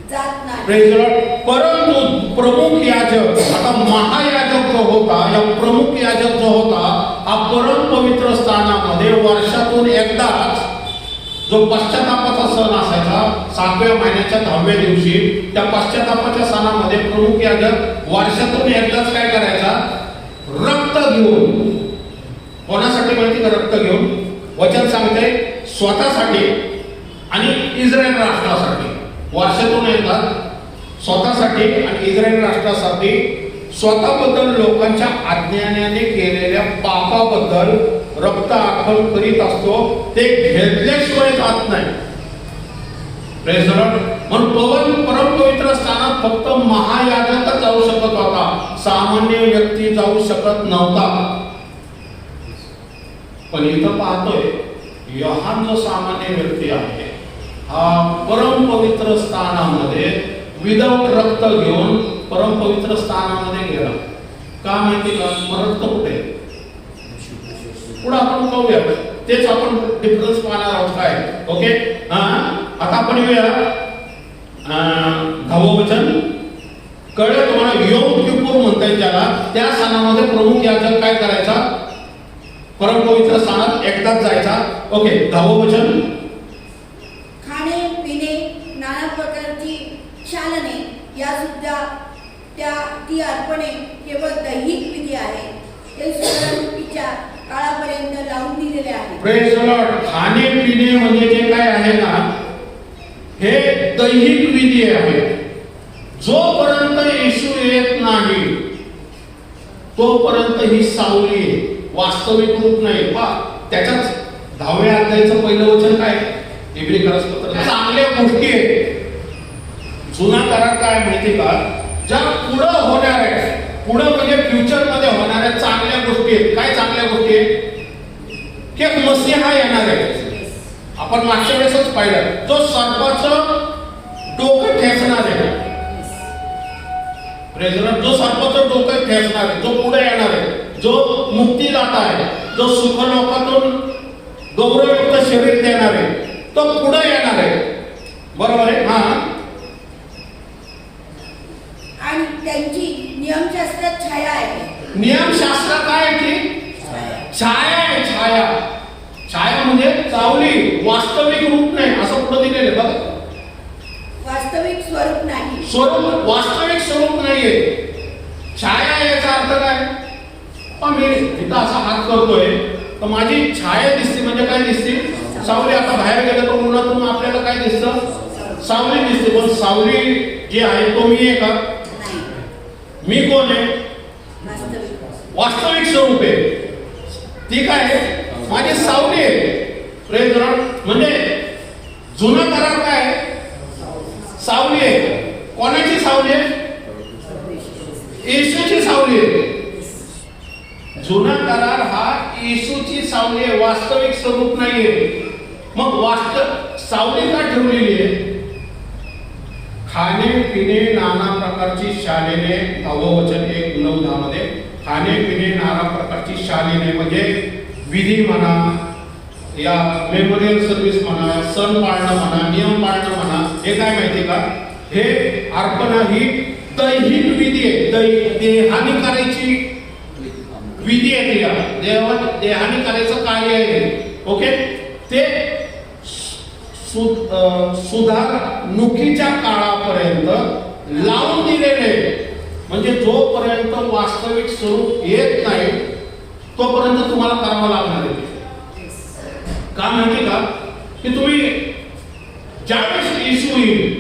जात नाही. Praise the Lord. परंतु प्रमुख याजक, आता महायाजक जो होता, या प्रमुख याजक जो होता हा परम पवित्र स्थानामध्ये वर्षातून एकदाच जो पश्चातापाचा सण असायचा 7व्या महिन्याच्या 10व्या दिवशी, त्या पश्चातापाच्या सणामध्ये प्रमुख याजक वर्षातून एकदाच काय करायचा? रक्त घेऊन. कोणासाठी माहिती का? रक्त घेऊन वचन सांगते स्वतःसाठी आणि इस्रायल राष्ट्रासाठी. वर्षातून एकदा स्वतःसाठी आणि इस्रायल राष्ट्रासाठी स्वतःबद्दल लोकांच्या अज्ञानाने केलेल्या पापाबद्दल रक्त अर्पण करीत असतो. ते घेतल्याशिवाय जात नाही. Praise the Lord. म्हणून परम पवित्र स्थानात फक्त महायाजकच जाऊ शकत होता, सामान्य व्यक्ती जाऊ शकत नव्हता. पण इथं पाहतोय योहान जो सामान्य व्यक्ती आहे हा परम पवित्र स्थानामध्ये विदाऊट रक्त घेऊन परम पवित्र स्थानामध्ये गेला. का माहिती का? रक्त कुठे? पुढे आपण पाहूया. तेच आपण डिफरन्स पाहणार आहोत काय. ओके, आता आपण येऊया 10वं वचन. कळलं तुम्हाला? योम किप्पूर म्हणतात ज्याला, त्या सणामध्ये प्रमुख याजक काय करायचा? परम पवित्र स्थानात एकदाच जायचा. ओके, 10वं वचन. खाणे पिणे नाना प्रकारची शालने या सुद्धा ती अर्पणे केवळ दैहिक विधी आहे. ते सुरुवातीच्या काळापर्यंत लावून दिलेले आहे. Praise the Lord. खाणे पिणे म्हणजे जे काय आहे ना हे दैहिक विधी आहे. जोपर्यंत येशू येत नाही तोपर्यंत ही सावली आहे, वास्तविक रूप नाही. त्याच्याच 10व्या अध्यायाचं पहिलं वचन काय? इब्री करस्पत्र चांगल्या गोष्टी आहेत. जुना करार काय माहिती का? ज्या पुढं होणार आहे, पुढं म्हणजे फ्युचर मध्ये होणाऱ्या चांगल्या गोष्टी आहेत. काय चांगल्या गोष्टी आहेत? की मसीहा येणार आहे. आपण मागच्या वेळेसच पाहिलं, जो सर्पाचं डोकं ठेचणार आहे, जो सर्पाचं डोकं ठेचणार आहे, जो पुढे येणार आहे, जो मुक्तीदाता आहे, जो सुखलोकातून गौरवयुक्त शरीर देणार आहे, तो पुढे येणार आहे. बरोबर आहे. हा. आणि त्यांची नियमशास्त्रात छाया आहे. नियमशास्त्र काय आहे की छाया आहे. छाया, छाया म्हणजे सावली, वास्तविक रूप नाही असं पुढे दिलेलं आहे बघा. वास्तविक स्वरूप नाही. स्वरूप, वास्तविक स्वरूप नाहीये. छाया याचा अर्थ काय? मी इथं असा हात करतोय तर माझी छाया दिसते. म्हणजे काय दिसते? सावली. आता बाहेर गेलं तर उन्हातून आपल्याला काय दिसतं? सावली दिसते. पण सावली जी आहे तो मी आहे का? मी कोण आहे? वास्तविक स्वरूप आहे. ती काय आहे? माझी सावली आहे. Praise Lord. म्हणजे जुना करार काय आहे? सावली आहे. कोणाची सावली आहे? येशूची सावली आहे. जुना करार हा येशूची सावली आहे, वास्तविक स्वरूप नाहीये. मग वास्तव सावली का ठेवलेली आहे? खाणे पिणे नाना प्रकारची शालेने, नववचन 1:9-10 मध्ये खाणे पिणे नाना प्रकारची शालेने म्हणजे विधी म्हणा, या मेमोरियल सर्व्हिस म्हणा, सण पाळणं म्हणा, नियम पाळणं म्हणा, हे काय माहिती का? हे अर्पण ही दैहिक विधी आहे. देहानी करायची विधी आहे. देहानी करायचं कार्य आहे. ओके. ते सुधारणुकीच्या काळापर्यंत लावून दिलेले. म्हणजे जोपर्यंत वास्तविक स्वरूप येत नाही तोपर्यंत तुम्हाला करावं लागणार आहे. का माहिती का? की तुम्ही ज्यावेळेस येशू येईल,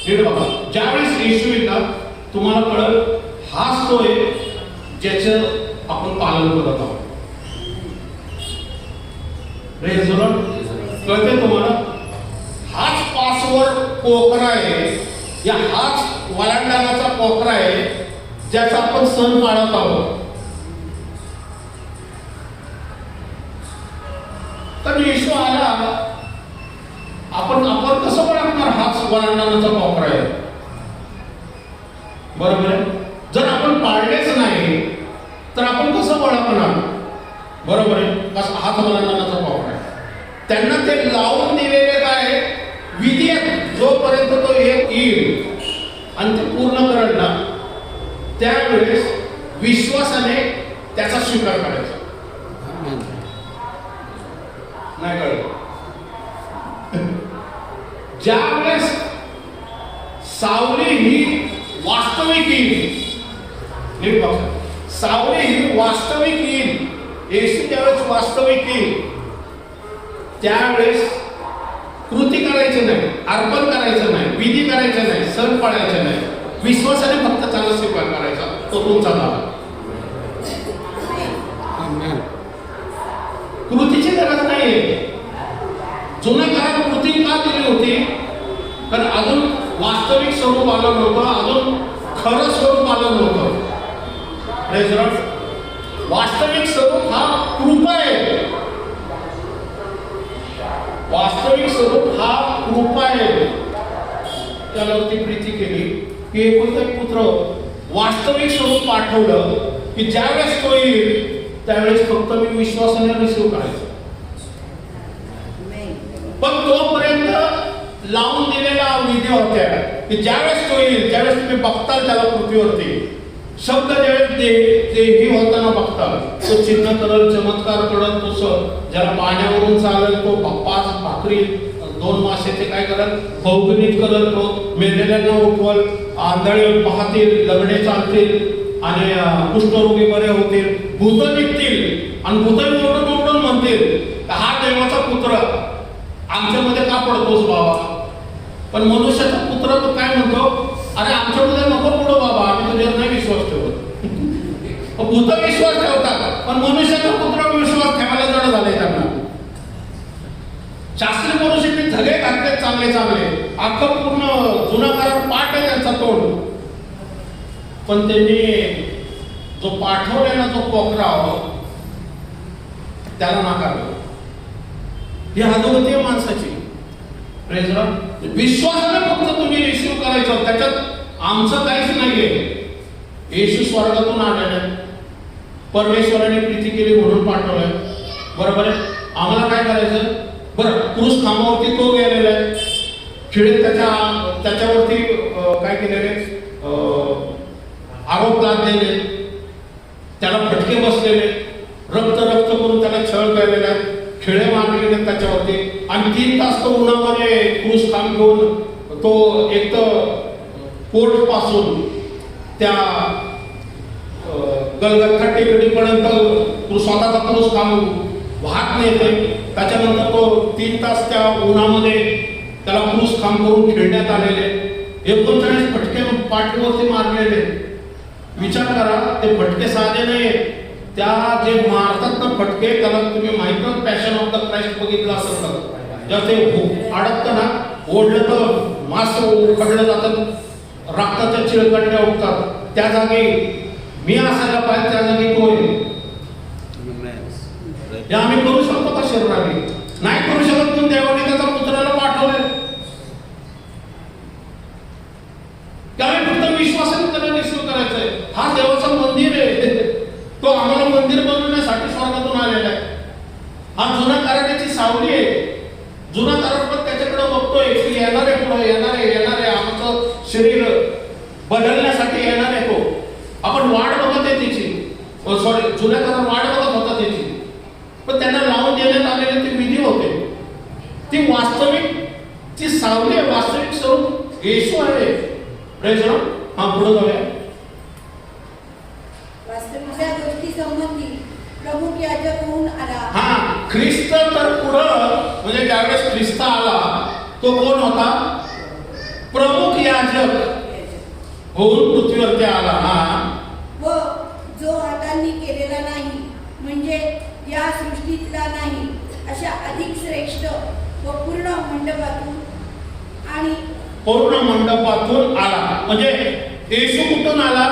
हे बघा, ज्यावेळेस येशू येईल ना तुम्हाला कळेल हाच तो आहे ज्याचं आपण पालन करत आहोत. कळते तुम्हाला? हाच पासवर पोखरा आहे, या हाच वलांडणाचा पोखरा आहे ज्याचा आपण सण पाळत आहोत. तर येशू आला, आपण कसं ओळखणार हाच वलांडणाचा पोखरा आहे? बरोबर आहे. जर आपण पाळलेच नाही तर आपण कसं ओळखणार? बरोबर आहे. कसं हाच वलांडणाचा पोखरा आहे. त्यांना ते लावून दिलेले काय विधी आहेत. जोपर्यंत तो येईल आणि ते पूर्ण करेल ना त्यावेळेस विश्वासाने त्याचा स्वीकार करायचा. नाही कळलं? ज्यावेळेस सावली ही वास्तविक येईल, नीट बघा, सावली ही वास्तविक येईल, येशू त्यावेळेस वास्तविक येईल, त्यावेळेस कृती करायची नाही, अर्पण करायचं नाही, विधी करायचे नाही, सण पाळायचे नाही, विश्वासाने फक्त त्याला स्वीकार करायचा. तो तुमचा झाला. कृतीची गरज नाहीये. जुन्या काळात कृती का दिली होती? कारण अजून वास्तविक स्वरूप आलं नव्हतं, अजून खरं स्वरूप आलं नव्हतं. वास्तविक स्वरूप हा कृपा आहे. वास्तविक स्वरूप हा कृपा आहे. त्यावरती प्रीती केली की एकुलता एक पुत्र वास्तविक स्वरूप पाठवलं की ज्यावेळेस तो येईल त्यावेळेस फक्त मी विश्वासाने रिसीव्ह करायचं. पण तोपर्यंत लावून दिलेल्या विधी होत्या की ज्यावेळेस तो येईल त्यावेळेस तुम्ही बघताल त्याला पृथ्वीवरती शब्द ज्यावेळेस देही होताना बघताल, तो चिन्ह करल, चमत्कार करल, तो ज्याला पाण्यावरून चालेल तो 5 भाकरी 2 मासे ते काय करल, भौगोलिक करल, तो मेलेल्यांना उठवल, आंधळे पाहतील, लग्ने चालतील आणि कुष्ठरोगी बरे होतील, भूत निघतील आणि भूत ओरडून म्हणतील हा देवाचा पुत्र आमच्यामध्ये का पडतोस बाबा? पण मनुष्याचा पुत्र तो काय म्हणतो, अरे आमच्यामध्ये नको पडो बाबा, आम्ही तुझ्यावर नाही विश्वास ठेवत. भूत विश्वास ठेवतात पण मनुष्याचा पुत्र विश्वास ठेवायला जड झाले त्यांना. शास्त्री मनुष्य धगे घातले चांगले चांगले, अख्खं पूर्ण जुना करार पाठ आहे त्यांचा तोंड, पण त्यांनी जो पाठवलेला जो पोखरा त्याला नाकारलं. ही अधोगती आहे माणसाची. Praise Lord. विश्वासाने फक्त तुम्ही रिसीव्ह करायचं, त्याच्यात आमचं काहीच नाहीये. येशू स्वर्गातून आलेले, परमेश्वराने प्रीती केली म्हणून पाठवलंय, बरोबर आहे. आम्हाला काय करायचं? बरं, क्रूस खांबावरती तो गेलेला आहे, खिळे त्याच्यावरती काय केलेले, आरोप लादलेले, त्याला फटके बसलेले, रक्त करून त्याला छळ केलेला आहे, खिळे मारलेले त्याच्यावरती, आणि 3 तास तो उन्हामध्ये क्रूस खांब घेऊन तो एक तर कोर्ट पासून त्या गलगथा टेकडीपर्यंत स्वतःचा क्रूस खांब वाहत नेते. त्याच्यानंतर तो 3 तास त्या उन्हामध्ये त्याला क्रूस खांब करून खेळण्यात आलेले, 39 फटके पाठीवरती मारलेले. विचार करा, ते फटके साधे नाही, त्या जे मारतात ना फटके, त्याला तुम्ही माहित ना, पॅशन ऑफ द क्राइस्ट बघितलं असेल तर, जेव्हा ते अडकतं ना, ओढलं तर मांस उखडलं जातं, रक्ताच्या चिळकांड्या उठतात. त्या जागी मी असायला पाहिजे, त्या जागी तो आहे. हे आम्ही करू शकतो का? शरीराने नाही करू शकत, पण देवाने त्याचा पुत्राला पाठवले. त्यामुळे फक्त विश्वासाने त्याला रिसीव्ह करायचंय. हा देवाचं मंदिर आहे, तो आम्हाला मंदिर बनवण्यासाठी स्वर्गातून आलेला आहे. हा जुना कराराची सावली आहे. जुना करार पण त्याच्याकडे बघतोय की येणार आहे, पुढे येणार आहे, आमचं शरीर बदलण्यासाठी येणार आहे. तो आपण वाट बघत आहे त्याची, सॉरी, जुन्या करार वाट बघत होता त्याची, पण त्यांना लावून देण्यात आलेले ते विधी होते. ती वास्तविक ती सावली आहे, वास्तविक स्वरूप येशू आहे. Praise Lord. हा, पुढे जाऊया. वास्तविक गोष्टी संबंधी प्रमुख याजक होऊन आला. हा, ख्रिस्त तर पुढं, म्हणजे ज्यावेळेस ख्रिस्त आला तो कोण होता? प्रमुख याजक होऊन पृथ्वीवरती आला. हा, व जो हातांनी केलेला नाही, म्हणजे या सृष्टीतला नाही, अशा अधिक श्रेष्ठ व पूर्ण मंडपातून आला. म्हणजे येशू कुठून आला?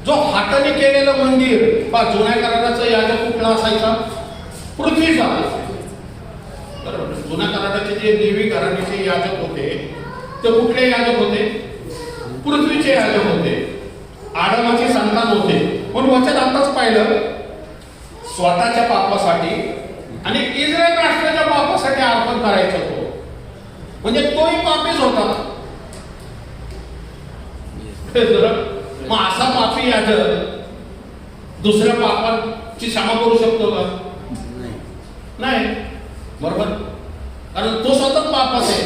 जो हाताने केलेलं मंदिर, जुन्या कराराचा याजक कुठला असायचा? पृथ्वीचा. बरोबर. जुन्या कराराचे जे देवी घराण्याचे याजक होते ते कुठले याजक होते? पृथ्वीचे याजक होते, आदमाचे संतान होते. पण वचन आताच पाहिलं, स्वतःच्या पापासाठी आणि इस्रायल राष्ट्राच्या पापासाठी अर्पण करायचा तो, म्हणजे तोही पापीच होता. मग असा पापी याजक दुसऱ्या पापाची क्षमा करू शकतो का? नाही, बरोबर. कारण तो स्वतः पापात आहे.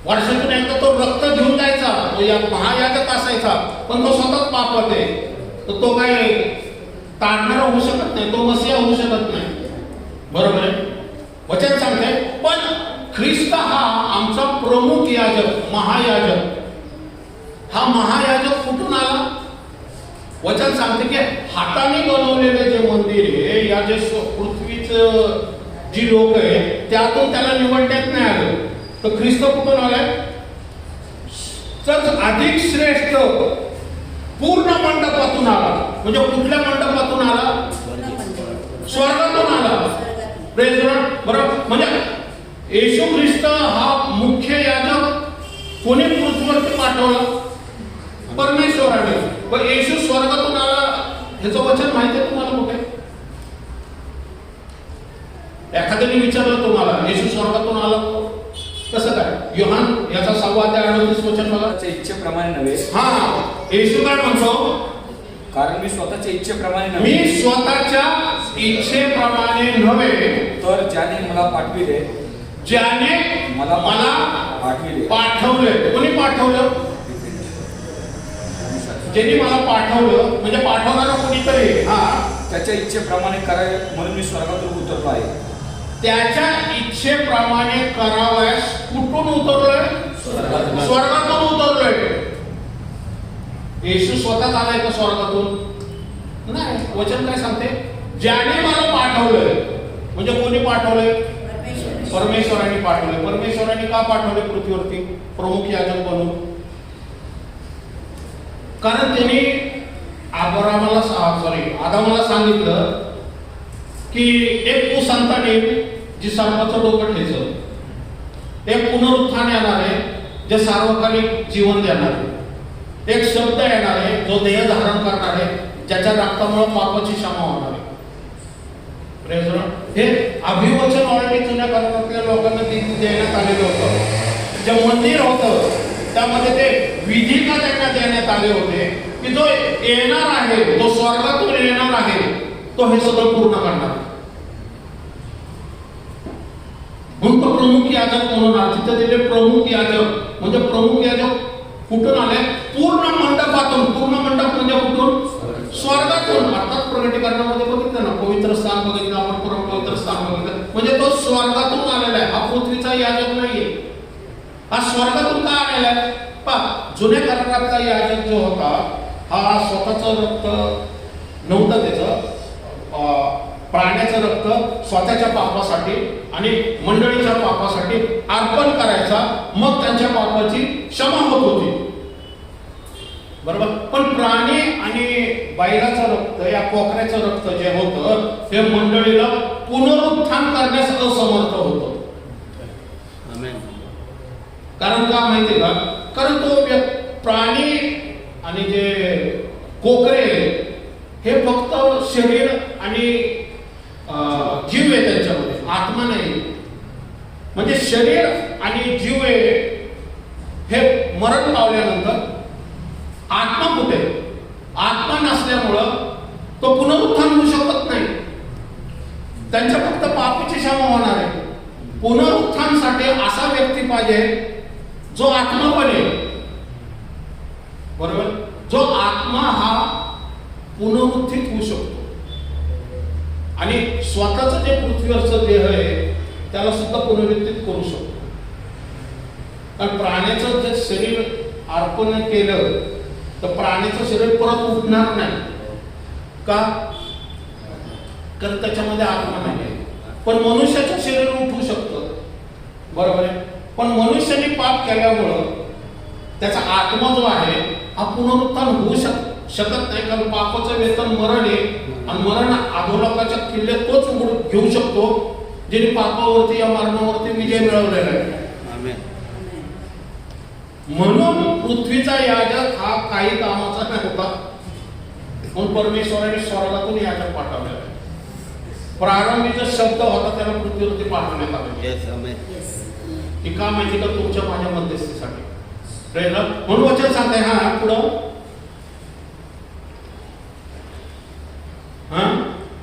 वर्षातून एकदा तो रक्त घेऊन जायचा, तो या महायाजक असायचा, पण तो स्वतःच पापात आहे. तर तो काय तारणारा होऊ शकत नाही, तो मसीहा होऊ शकत नाही. बरोबर आहे. वचन सांगते, पण ख्रिस्त हा आमचा प्रमुख याजक, महायाजक. हा महायाजक कुठून आला? वचन सांगते की हाताने बनवलेले जे मंदिर आहे, या जे पृथ्वीचं जी लोक आहे त्यातून त्याला निवडण्यात नाही आलं. तर ख्रिस्त कुठून आलाय? तर अधिक श्रेष्ठ पूर्ण मंडपातून आला. म्हणजे कुठल्या मंडपातून आला? स्वर्गातून आला. Praise Lord. बरोबर. म्हणजे येशू ख्रिस्त हा मुख्य याजक कोणी पृथ्वीवरती पाठवला? परमेश्वराने. पण येशू स्वर्गातून आला ह्याचं वचन माहिती आहे तुम्हाला कुठे? एखाद्याने विचारलं तुम्हाला येशू स्वर्गातून आला कसं काय? योहान याचा 6 अध्याय 38 वचन बघा. इच्छेप्रमाणे नव्हे. हा, येशू काय म्हणतो? कारण मी स्वतःच्या इच्छेप्रमाणे मी नव्हे, स्वतःच्या इच्छेप्रमाणे नव्हे, तर ज्याने मला पाठविले, ज्याने मला पाठवले. कोणी पाठवलं? ज्यांनी मला पाठवलं, म्हणजे पाठवणारा कोणीतरी. हा, त्याच्या इच्छेप्रमाणे करावे म्हणून मी स्वर्गातून उतरलो आहे. त्याच्या इच्छेप्रमाणे करावयास कुठून उतरलोय? स्वर्गातून उतरलोय. येशू स्वतःच आलाय का स्वर्गातून? नाही. वचन काय सांगते? ज्याने मला पाठवलंय. म्हणजे कोणी पाठवलंय? परमेश्वराने पाठवलंय. परमेश्वराने का पाठवलंय पृथ्वीवरती प्रमुख याजक बनून? कारण त्यांनी आदामाला सांगितलं की एक कुसंतान येईल जी सर्पाचं डोकं ठेचल. एक पुनरुत्थान येणार आहे जे सार्वकालिक जीवन देणार आहे. एक शब्द येणार आहे जो देह धारण करणार आहे, ज्याच्या रक्तामुळे पापाची क्षमा होणार आहे. Praise the Lord. हे अभिवचन ऑलरेडी जुन्या काळातल्या लोकांना देण्यात आलेलं होतं. जे मंदिर होतं त्यामध्ये ते विधी का त्यांना देण्यात आले होते की जो येणार आहे, जो स्वर्गातून येणार आहे, तो हे सगळं पूर्ण करणार. म्हणून तो प्रमुख याजक म्हणून तिथे दिले. प्रमुख याजक म्हणजे प्रमुख याजक कुठून आले? पूर्ण मंडपातून. पूर्ण मंडप म्हणजे कुठून? स्वर्गातून. अर्थात प्रकटीकरणामध्ये बघितलं ना, पवित्र स्थान बघितलं आपण, परम पवित्र स्थान बघितलं, म्हणजे तो स्वर्गातून आलेला आहे. हा पृथ्वीचा याजक नाहीये, हा स्वर्गातून का आलेला आहे? पहा, जुन्या करारातला याजक जो होता हा स्वतःचं रक्त नव्हतं, त्याचं प्राण्याचं रक्त स्वतःच्या पापासाठी आणि मंडळीच्या पापासाठी अर्पण करायचा, मग त्यांच्या पापाची क्षमा होत होती. बरोबर. पण प्राणी आणि बैलाचं रक्त, या कोकऱ्याचं रक्त जे होतं ते मंडळीला पुनरुत्थान करण्यास असमर्थ होतं. कारण का माहिती का? कारण तो प्राणी आणि जे कोकरे हे फक्त शरीर आणि जीव आहे, त्यांच्यामध्ये आत्मा नाही. म्हणजे शरीर आणि जीव हे मरण पावल्यानंतर आत्मा कुठे? आत्मा नसल्यामुळं तो पुनरुत्थान होऊ शकत नाही. त्यांच्या फक्त पापाची क्षमा होणार आहे. पुनरुत्थानासाठी असा व्यक्ती पाहिजे जो आत्मा बने. बरोबर. जो आत्मा हा पुनरुत्थित होऊ शकतो आणि स्वतःचं जे पृथ्वीवरचं देह आहे त्याला सुद्धा पुनरुत्थित करू शकतो. कारण प्राण्याचं जे शरीर अर्पण केलं तर प्राण्याचं शरीर परत उठणार नाही का? कारण त्याच्यामध्ये आत्मा नाही. पण मनुष्याचं शरीर उठू शकतं. बरोबर आहे. पण मनुष्याने पाप केल्यामुळं त्याचा आत्मा जो आहे हा पुनरुत्थान होऊ शकत नाही. कारण पापाचं वेतन मरण आहे आणि मरण अधोलोकाच्या किल्ल्यात तोच घेऊ शकतो ज्याने पापावरती या मरणावरती विजय मिळवलेला आहे. म्हणून पृथ्वीचा याजक हा काही कामाचा नाही होता. म्हणून परमेश्वराने स्वर्गातून याजक पाठवलेला आहे. प्रारंभी जो शब्द होता त्याला पृथ्वीवरती पाठवण्यात आले. की का माहिती का? तुमच्या माझ्या मध्यस्थीसाठी. म्हणून वचन सांगताय. हा पुढं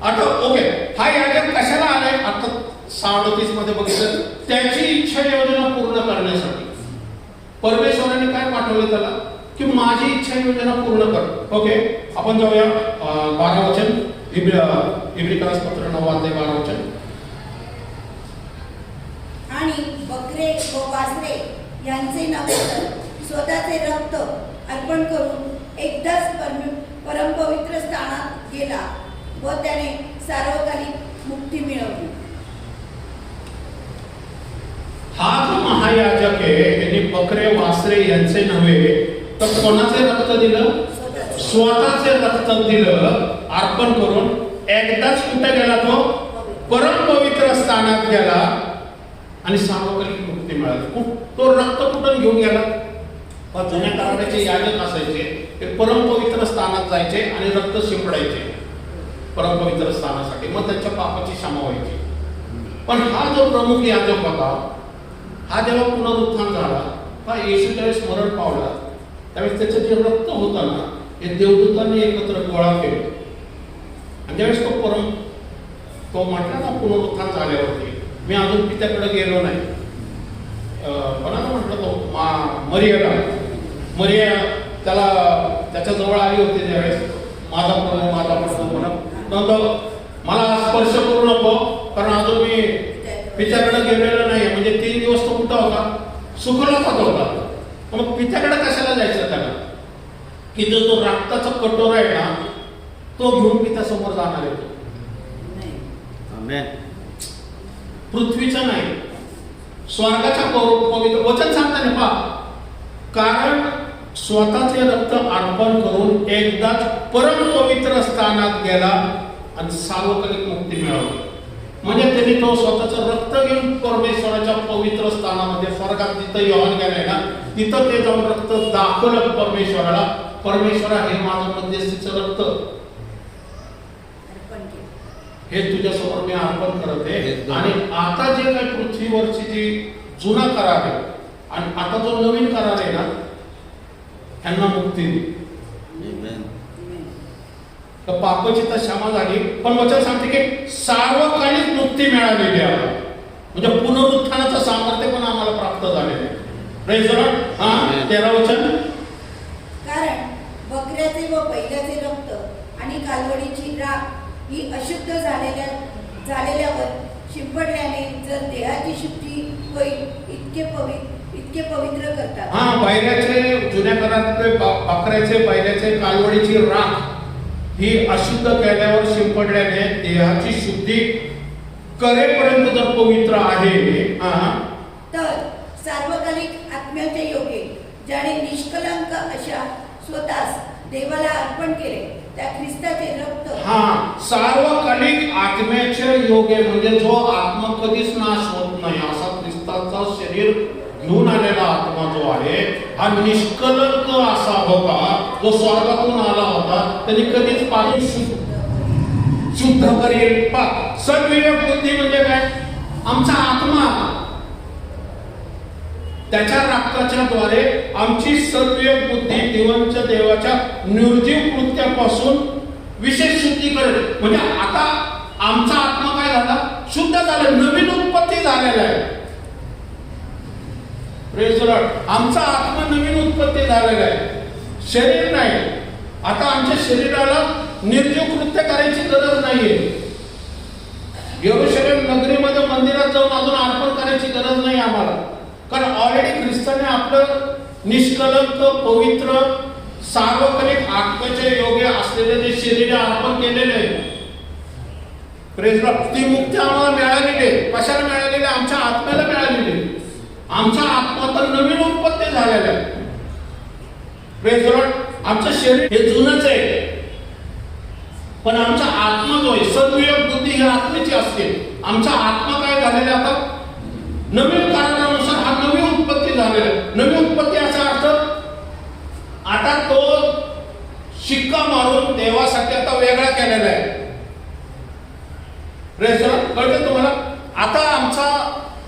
आता ओके, हा याजक कशाला आलाय? आता 37 मध्ये बघितलं, त्याची इच्छा योजना पूर्ण करण्यासाठी. परमेश्वराने काय पाठवले त्याला? की माझी इच्छा योजना पूर्ण कर. ओके, आपण जाऊया 12 वचन, इब्रिकास पत्र 9 अध्याय 12 वचन. आणि बकरे व वासरे यांचे नव्हे तर स्वतःचे रक्त अर्पण करून एकदाच परमपवित्र स्थानात गेला व त्याने सार्वकालिक मुक्ती मिळवली. हा जो महायाजक आहे त्यांनी बकरे वासरे यांचे नव्हे तर कोणाचे रक्त दिलं? स्वतःचे रक्त दिलं अर्पण करून. एकदाच कुठे गेला तो? परम पवित्र स्थानात गेला आणि सार्वकालिक मुक्ती मिळाली. तो रक्त कुठून घेऊन गेला? जुन्या काळाचे याजक असायचे ते परम पवित्र स्थानात जायचे आणि रक्त शिंपडायचे परम पवित्र स्थानासाठी, मग त्यांच्या पापाची क्षमा व्हायची. पण हा जो प्रमुख याजक होता हा जेव्हा पुनरुत्थान झाला, हा येशू त्यावेळेस मरण पावला, त्यावेळेस त्याचं जे रक्त होतं ना हे देवदूतांनी एकत्र गोळा केलं आणि ज्यावेळेस तो म्हटला ना पुनरुत्थान झाल्यावरती, मी अजून पित्याकडे गेलो नाही. कोणाला म्हटलं? तो मरिया त्याला त्याच्या जवळ आली होती त्यावेळेस, माझा प्रभू म्हणत मला स्पर्श करू नको कारण अजून मी पित्याकडे गेलेलो नाही. म्हणजे 3 दिवस तो कुठं होता? सुखलोकात होता. मग पित्याकडे कशाला जायचं त्याला? की जो रक्ताचा कटोरा आहे ना तो घेऊन पित्यासमोर जाणार आहे. पृथ्वीचा नाही, स्वर्गाच्या पवित्र. वचन सांगताना पहा, कारण स्वतःचे रक्त अर्पण करून एकदाच परम पवित्र स्थानात गेला आणि सार्वकालिक मुक्ती मिळवली. म्हणजे त्यांनी तो स्वतःचं रक्त घेऊन परमेश्वराच्या पवित्र स्थानामध्ये स्वर्गात जिथं योहान गेलाय ना तिथं ते जाऊन रक्त दाखवलं परमेश्वराला, परमेश्वरा हे माझं मध्यस्थीचं रक्त अर्पण केलं. हे तुझ्यासमोर मी अर्पण करत आहे. आणि आता जे काही पृथ्वीवरची जी जुना करार आहे आणि आता जो नवीन करार आहे ना त्यांना मुक्ती दिली. तर पापाची तर क्षमा झाली, पण वचन सांगते की सार्वकालिक मुक्ती मिळालेली आहे. म्हणजे पुनरुत्थानाचं सामर्थ्य पण आम्हाला प्राप्त झालेलं आहे. Praise the Lord. हा 13 वचन. कारण बकऱ्याचे व बैलाचे रक्त आणि कालवडीची राख ही अशुद्ध झालेल्यावर शिंपडल्याने जर देहाची शुद्धी होईल इतके पवित्र करतात. हा बैलाचे जुन्या करारातले बकऱ्याचे बैलाचे कालवडीची राख ही अशुद्ध केल्यावर शिंपडल्याने देहाची शुद्धी करेपर्यंत जर पवित्र आहे. तर सार्वकालिक आत्म्याच्या योगे ज्याने निष्कलंक अशा स्वतःस देवाला अर्पण केले त्या ख्रिस्ताचे रक्त. सार्वकालिक आत्म्याचे योगे म्हणजे जो आत्मा कधीच नाश होत नाही असा ख्रिस्ताचा शरीर घेऊन आलेला आत्मा जो आहे हा निष्कलंक असा होता, जो स्वर्गातून आला होता. त्यांनी कधीच पाणी शुद्ध करेल. सद्विवेक बुद्धी म्हणजे काय? आमचा आत्मा त्याच्या रक्ताच्या द्वारे आमची सद्विवेक बुद्धी दिवंच्या देवाच्या निर्जीव कृत्यापासून विशेष शुद्धी करेल. म्हणजे आता आमचा आत्मा काय झाला? शुद्ध झाला, नवीन उत्पत्ती झालेला आहे. Praise the Lord. आमचा आत्मा नवीन उत्पत्ती झालेला आहे, शरीर नाही. आता आमच्या शरीराला निर्जीव कृत्य करायची गरज नाहीये. यरूशलेम नगरीमध्ये मंदिरात जाऊन अजून अर्पण करायची गरज नाही आम्हाला, कारण ऑलरेडी ख्रिस्ताने आपलं निष्कलंक पवित्र सार्वकालिक आत्म्याचे योग्य असलेले जे शरीर अर्पण केलेले आहे. Praise the Lord. ती मुक्ती आम्हाला मिळालेली आहे. कशाला मिळालेली? आमच्या आत्म्याला मिळालेली आहे. आमचा आत्मा तर नवीन उत्पत्ती झालेला आहे. Praise the Lord. आमचं शरीर हे जुनच आहे, पण आमचा आत्मा जो आहे सद्विवेक बुद्धी ही आत्म्याची असते. आमचा आत्मा काय झालेला आता नवीन कारणानुसार हा नवीन उत्पत्ती झालेला आहे. नवीन उत्पत्ती याचा अर्थ आता तो शिक्का मारून देवासाठी आता वेगळा केलेला आहे. Praise the Lord. कळतं तुम्हाला? आता आमचा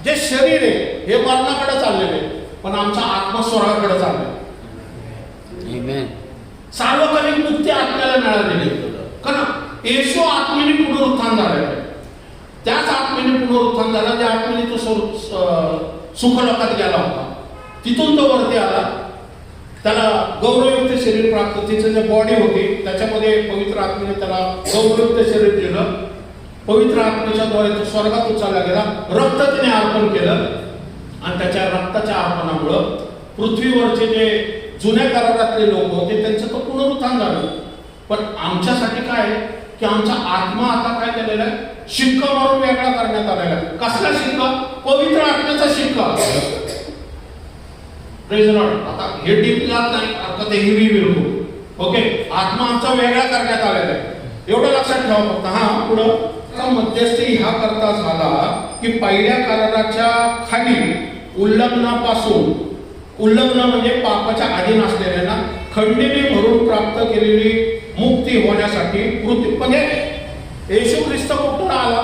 जे शरीर आहे हे मरणाकडे चाललेले आहे, पण आमचा आत्मा स्वर्गाकडे चाललेला. सार्वकालिक मुक्ती आत्म्याला मिळालेली आहे. कारण येशू आत्म्याने पुनरुत्थान झालेला आहे. त्याच आत्म्याने पुनरुत्थान झाला ज्या आत्म्याने तो सुखलोकात गेला होता. तिथून तो वरती आला, त्याला गौरवयुक्त शरीर प्राप्त. तिचं जे बॉडी होती त्याच्यामध्ये पवित्र आत्म्याने त्याला गौरवयुक्त शरीर दिलं. पवित्र आत्म्याच्या द्वारे तो स्वर्गात उचलला गेला. रक्त त्याने अर्पण केलं आणि त्याच्या रक्ताच्या अर्पणामुळं पृथ्वीवरचे जे जुन्या करारातले लोक होते त्यांचं तो पुनरुत्थान झालं. पण आमच्यासाठी काय आहे की आमचा आत्मा आता काय केलेला आहे? शिक्का मारून वेगळा करण्यात आलेला आहे. कसला शिक्का? पवित्र आत्म्याचा शिक्का. Praise the Lord. आता हे डीप जात नाही, आता ते हेवी बिलकुल ओके. आत्मा आमचा वेगळा करण्यात आलेला आहे, एवढं लक्षात ठेवा फक्त. पुढं मध्यस्थी ह्या करता झाला की पहिल्या कराराच्या खाली उल्लंघनापासून, उल्लंघन म्हणजे पापाच्या अधीन असलेल्यांना खंडीने भरून प्राप्त केलेली मुक्ती होण्यासाठी पृथ्वी म्हणजे येशू ख्रिस्त कुठून आला?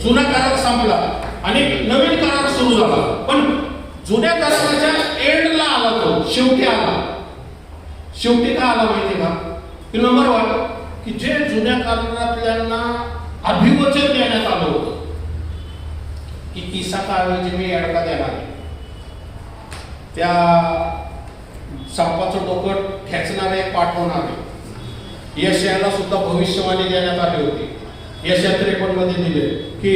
जुना करार संपला आणि नवीन करार सुरू झाला. पण जुन्या कराराच्या एंडला आला, तो शेवटी आला. शेवटी काय आला माहिती का? की नंबर 1 की जे जुन्या करारातल्यांना अभिवचन देण्यात आलं होतं की इसाकाऐवजी मी अडका देणार, त्या सापाचं डोकं ठेचणारे पाठवणारे. यशायाला सुद्धा भविष्यवाणी देण्यात आली होती. यशया 53 मध्ये दिले की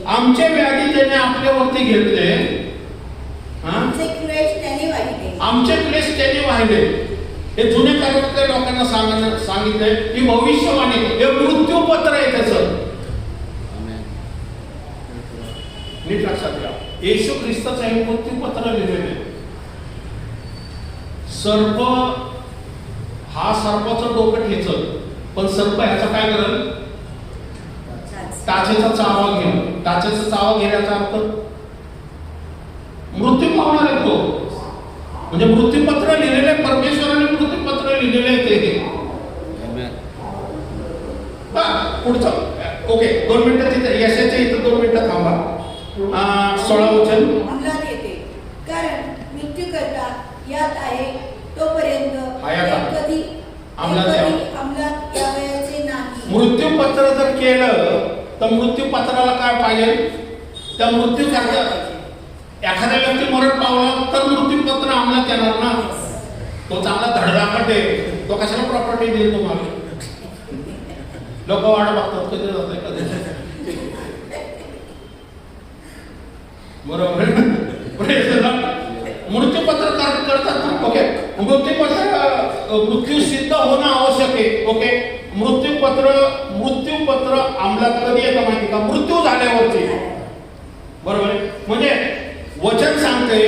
आमचे व्याधी त्याने आपल्यावरती घेतले, आमचे क्लेश त्याने वाहिले. हे जुन्या काळातल्या लोकांना सांगितलंय की भविष्यवाणी हे मृत्यूपत्र आहे त्याचं. नीट लक्षात घ्या, येशू ख्रिस्ताचं हे मृत्यूपत्र लिहिलेलं आहे. सर्प हा सर्पाचं डोकं ठेचल, पण सर्प ह्याचा काय करेल? टाचेचा चावा घेणं. टाचेचा चावा घेण्याचा अर्थ मृत्यू पावणार आहे तो. म्हणजे मृत्यूपत्र लिहिलेले परमेश्वराने मृत्यूपत्र लिहिलेले ते. पुढचं ओके 2 मिनिटं तिथे यशाच्या इथं 2 मिनिटं थांबा. 16 वचन अंमलात येते, कारण मृत्यू करता यात आहे तोपर्यंत हयात कधी अंमलात अंमलात यावयाचे नाही. मृत्यूपत्र जर केलं तर मृत्यूपत्राला काय पाहिजे? त्या मृत्यू करता एखाद्या व्यक्ती मरण पावला तर मृत्यूपत्र अंमलात येणार ना. तो चांगला धडधाकट आहे, तो कशाला प्रॉपर्टी देईल तुम्हाला? लोक वाट बघतात कधी जात कधी. बरोबर मृत्यूपत्र करतात ना. ओके मृत्यूपत्र मृत्यू सिद्ध होणं आवश्यक आहे. ओके मृत्यूपत्र अंमलात कधी येतं माहिती का? मृत्यू झाल्यावरती. बरोबर आहे. म्हणजे वचन सांगते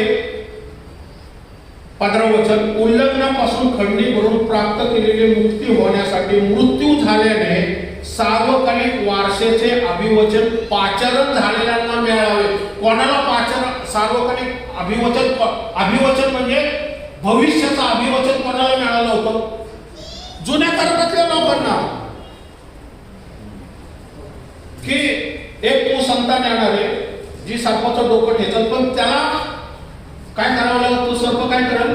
15 वचन, उल्लंघनापासून खंडणी करून प्राप्त केलेली मुक्ती होण्यासाठी मृत्यू झाल्याने सार्वकालिक वारसेचे अभिवचन पाचारण झालेल्यांना मिळावे. कोणाला पाचारण? सार्वकालिक अभिवचन. अभिवचन म्हणजे भविष्याचं अभिवचन कोणाला मिळालं होतं? जुन्या करारातल्या लोकांना. की एक संतान येणार आहे जी सर्पाचं डोकं ठेचल, पण त्याला काय करावं लागेल? तो सर्प काय करेल?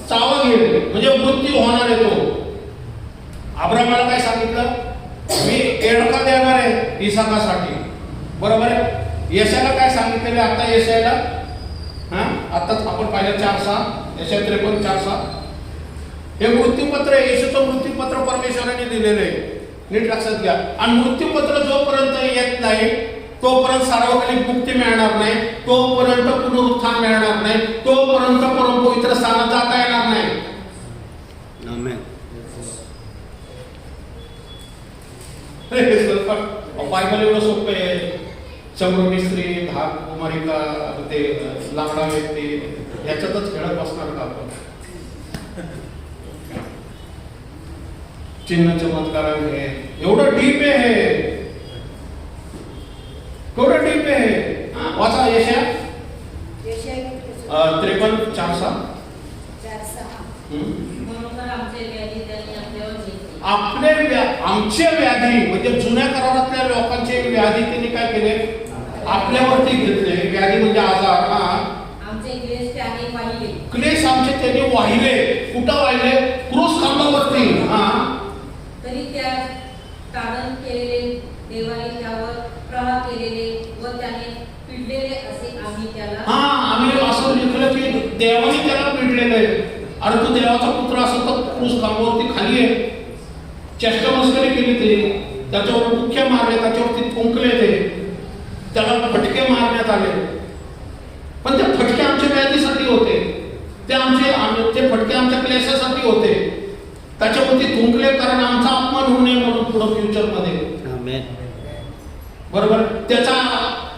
चावा घेईल, म्हणजे मृत्यू होणार आहे तो. अब्रामाला काय सांगितलं? मी एडका देणार आहे इसाकासाठी. बरोबर आहे. यशाला काय सांगितलेलं आता? यशाला आताच आपण पाहिलं 4:6 यशा 53 4:6 हे मृत्यूपत्र आहे. येशूचं मृत्यूपत्र परमेश्वराने दिलेलं आहे. नीट लक्षात घ्या. आणि मृत्यूपत्र जोपर्यंत येत नाही तोपर्यंत सार्वकालिक मुक्ती मिळणार नाही, तोपर्यंत पुनरुत्थान मिळणार नाही, तोपर्यंत परमपवित्र स्थानात जाता येणार नाही. आमेन. बायबल एवढं सोपं आहे. चमरोनी स्त्री, धाक कुमारिका, ते लाकडा व्यक्ती ह्याच्यातच खेळत बसणार का आपण? चिन्ह चमत्कार आहे. एवढं डीप आहे, एवढं डीप आहे. वाचा यशा 53 4:6. म्हणून तर आमचे व्याधी त्यांनी आपल्यावर घेतले. आमचे व्याधी म्हणजे जुन्या करारातल्या लोकांचे व्याधी त्यांनी काय केले? आपल्यावरती घेतले. व्याधी म्हणजे आजार. आमचे क्लेश त्याने वाहिले. क्लेश आमचे त्यांनी वाहिले. कुठं वाहिले? क्रूस खांबावरती. तरी त्या कारण केलेले देवाने त्यावर प्रहार केलेले व त्याने पिडलेले असे आम्ही त्याला. आम्ही असं लिहिलं की देवाने त्याला पिडलेलं आहे. अरे तू देवाचा पुत्र असं तर क्रूस खांबावरती खाली आहे. चेष्टा मस्करी केली ते, त्याच्यावर मुख्य मारले, त्याच्यावरती थुंकले ते, त्याला फटके मारण्यात आले. पण ते फटके आमच्या व्याधीसाठी होते. ते फटके आमच्या क्लेशासाठी होते. त्याच्यावरती थुंकले कारण आमचा अपमान होऊ नये म्हणून पुढे फ्युचरमध्ये. आमेन. बरोबर. त्याचा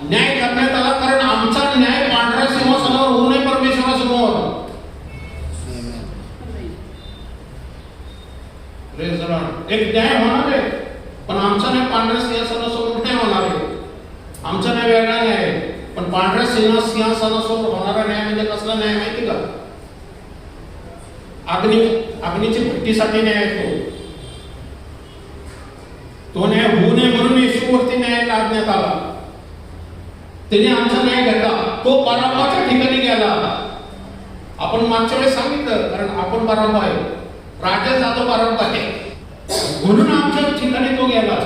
न्याय करण्यात आला कारण आमचा न्याय पांढऱ्या सिंहासनावर होऊ नये परमेश्वरासमोर. एक न्याय होणार आहे, पण आमचा न्याय पांढऱ्या सिंहासनासमोर नाही होणार आहे. आमचा न्याय वेगळा न्याय आहे, पण पांढऱ्या सिंहासनासमोर होणारा न्याय म्हणजे कसला न्याय माहिती का? अग्नीची भट्टीसाठी न्याय येतो. तो न्याय होऊ नये म्हणून येशूवरती न्याय लादण्यात आला. त्याने आमचा न्याय घेतला. तो बराबाच्या ठिकाणी गेला. आपण मागच्या वेळेस सांगितलं, कारण आपण बराबा आहे, राजा जातो बराबा आहे, म्हणून आमच्या ठिकाणी तो गेला.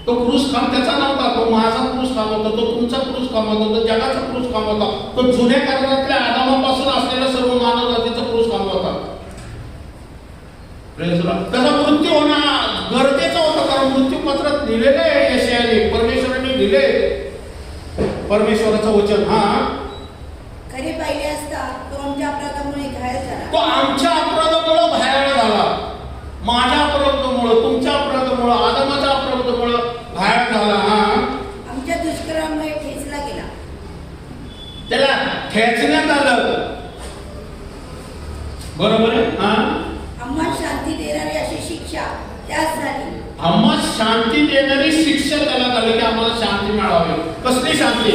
तो क्रूस खांब त्याचा नव्हता. तो माझा क्रूस खांब होता, तो तुमचा क्रूस खांब होता, तो जगाचा क्रूस खांब होता, तो जुन्या करारातल्या आदामापासून असलेल्या सर्व मानव जातीचा क्रूस खांब होता. त्याचा मृत्यू होणं गरजेचं होतं, कारण मृत्यूपत्रात लिहिलेलं आहे यशायाने, परमेश्वराने दिले. परमेश्वराचं वचन खरे पाहिले असता तो आमच्या अपराधामुळे घायल झाला. तो आमच्या अपराधामुळे घायल झाला. माझ्या अपराधामुळे, तुमच्या अपराधामुळे, आदमाच्या अपराधामुळे घायल झाला. आमच्या दुष्कर्मामुळे ठेचला गेला. त्याला ठेचण्यात आलं. बरोबर आहे. आम्हा शांती देणारी अशी शिक्षा त्यास झाली. आम्हा शांती देणारी शिक्षा त्याला झाली की आम्हाला शांती मिळावी. कसली शांती?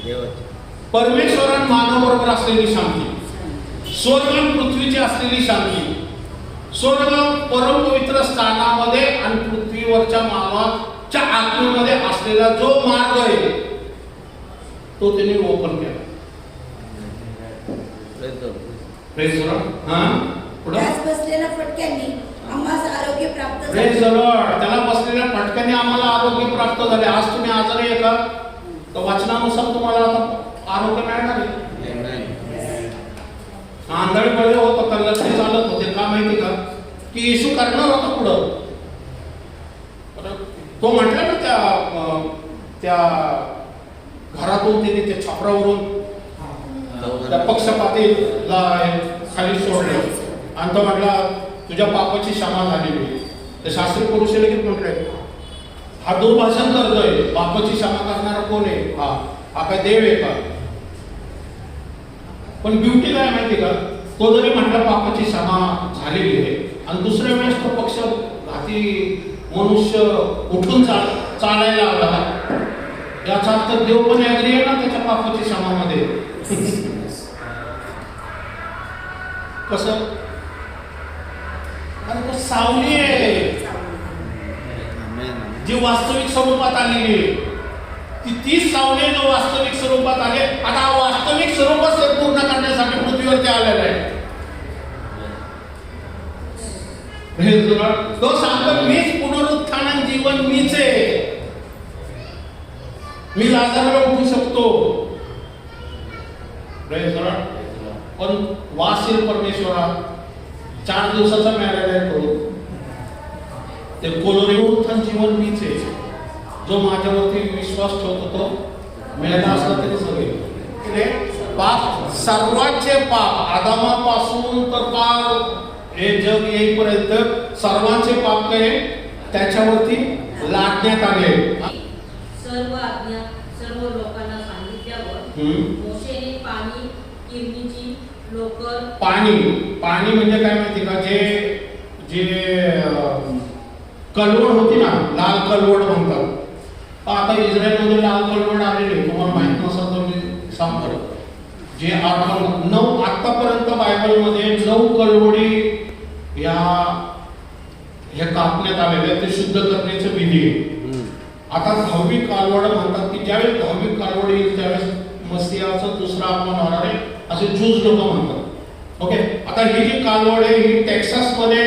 देवाची. परमेश्वरान मानवाबरोबर असलेली शांती, स्वर्ग पृथ्वीची असलेली शांती. स्वर्ग परमपवित्र स्थानामध्ये आणि पृथ्वीवरच्या मानवाच्या आत्म्यामध्ये असलेला जो मार्ग आहे तो त्यांनी ओपन केला. Praise the Lord. पुढे त्यास बसलेल्या फटक्यांनी आम्हाला आरोग्य प्राप्त प्रेज द झाले. लॉर्ड. त्याला बसलेल्या फटक्याने आम्हाला आरोग्य प्राप्त झाले. आज तुम्ही आजारी आहे का? तर वचनानुसार तुम्हाला आता आरोग्य मिळणार आहे. आंधळी पडले होतं, कल्लती चालत होते. का माहिती का? की येशू करणार होता पुढं. तो म्हटला ना त्या घरातून त्याने त्या छापरावरून त्या पक्षपातीला खाली सोडले आणि तो म्हटला तुझ्या पापाची क्षमा झालेली. तर शास्त्री पुरुष लगेच म्हटले हा दुर्भाषण करतोय, पापाची क्षमा करणारा कोण आहे? हा काय देव आहे का? पण ब्युटी काय माहिती का? तो जरी म्हटला पापाची क्षमा झालेली आहे आणि दुसऱ्या वेळेस तो पक्षघाती मनुष्य उठून चालायला आला, याचा अर्थ देव पण ऍग्री आहे ना त्याच्या पापाची क्षमामध्ये. कसं? कारण तो सावली आहे जी वास्तविक स्वरूपात आलेली आहे. ती सावली जो वास्तविक स्वरूपात आले. आता वास्तविक स्वरूपात ते पूर्ण करण्यासाठी पृथ्वीवरती आलेला आहे. तो सांगतो मीच पुनरुत्थान आणि जीवन मीच आहे. मी लाजाराला उठू शकतो. पण वासील परमेश्वरा 4 दिवसाचा मिळालेला आहे तो. ते पुनरुत्थान जीवन मीच आहे. जो माझ्यावरती विश्वास ठेवतो तो मिळाला असला तरी सगळे पाप, सर्वांचे पाप आदामापासून तर पार हे जग येईपर्यंत सर्वांचे पाप काय त्याच्यावरती लादण्यात आले. सर्व आज्ञा सर्व लोकांना सांगितल्यावर मोशेने पाणी, किरणीची लोकर. पाणी म्हणजे काय माहिती का? जे कलवड होती ना, लाल कलवड म्हणतात. आता इस्रायलमध्ये लाल कलवड आलेली, तुम्हाला माहित नसेल तर मी सांगतो. जे 9 आतापर्यंत बायबलमध्ये 9 कलवडी हे कापण्यात आलेले ते शुद्ध करण्याचे विधी आहे. आता 10वी कालवड म्हणतात की ज्यावेळेस 10वी कालवड येईल त्यावेळेस मसीहाचं दुसरा आगमन होणार आहे असे ज्यूज लोक म्हणतात. ओके, आता ही जी कालवड आहे ही टेक्सासमध्ये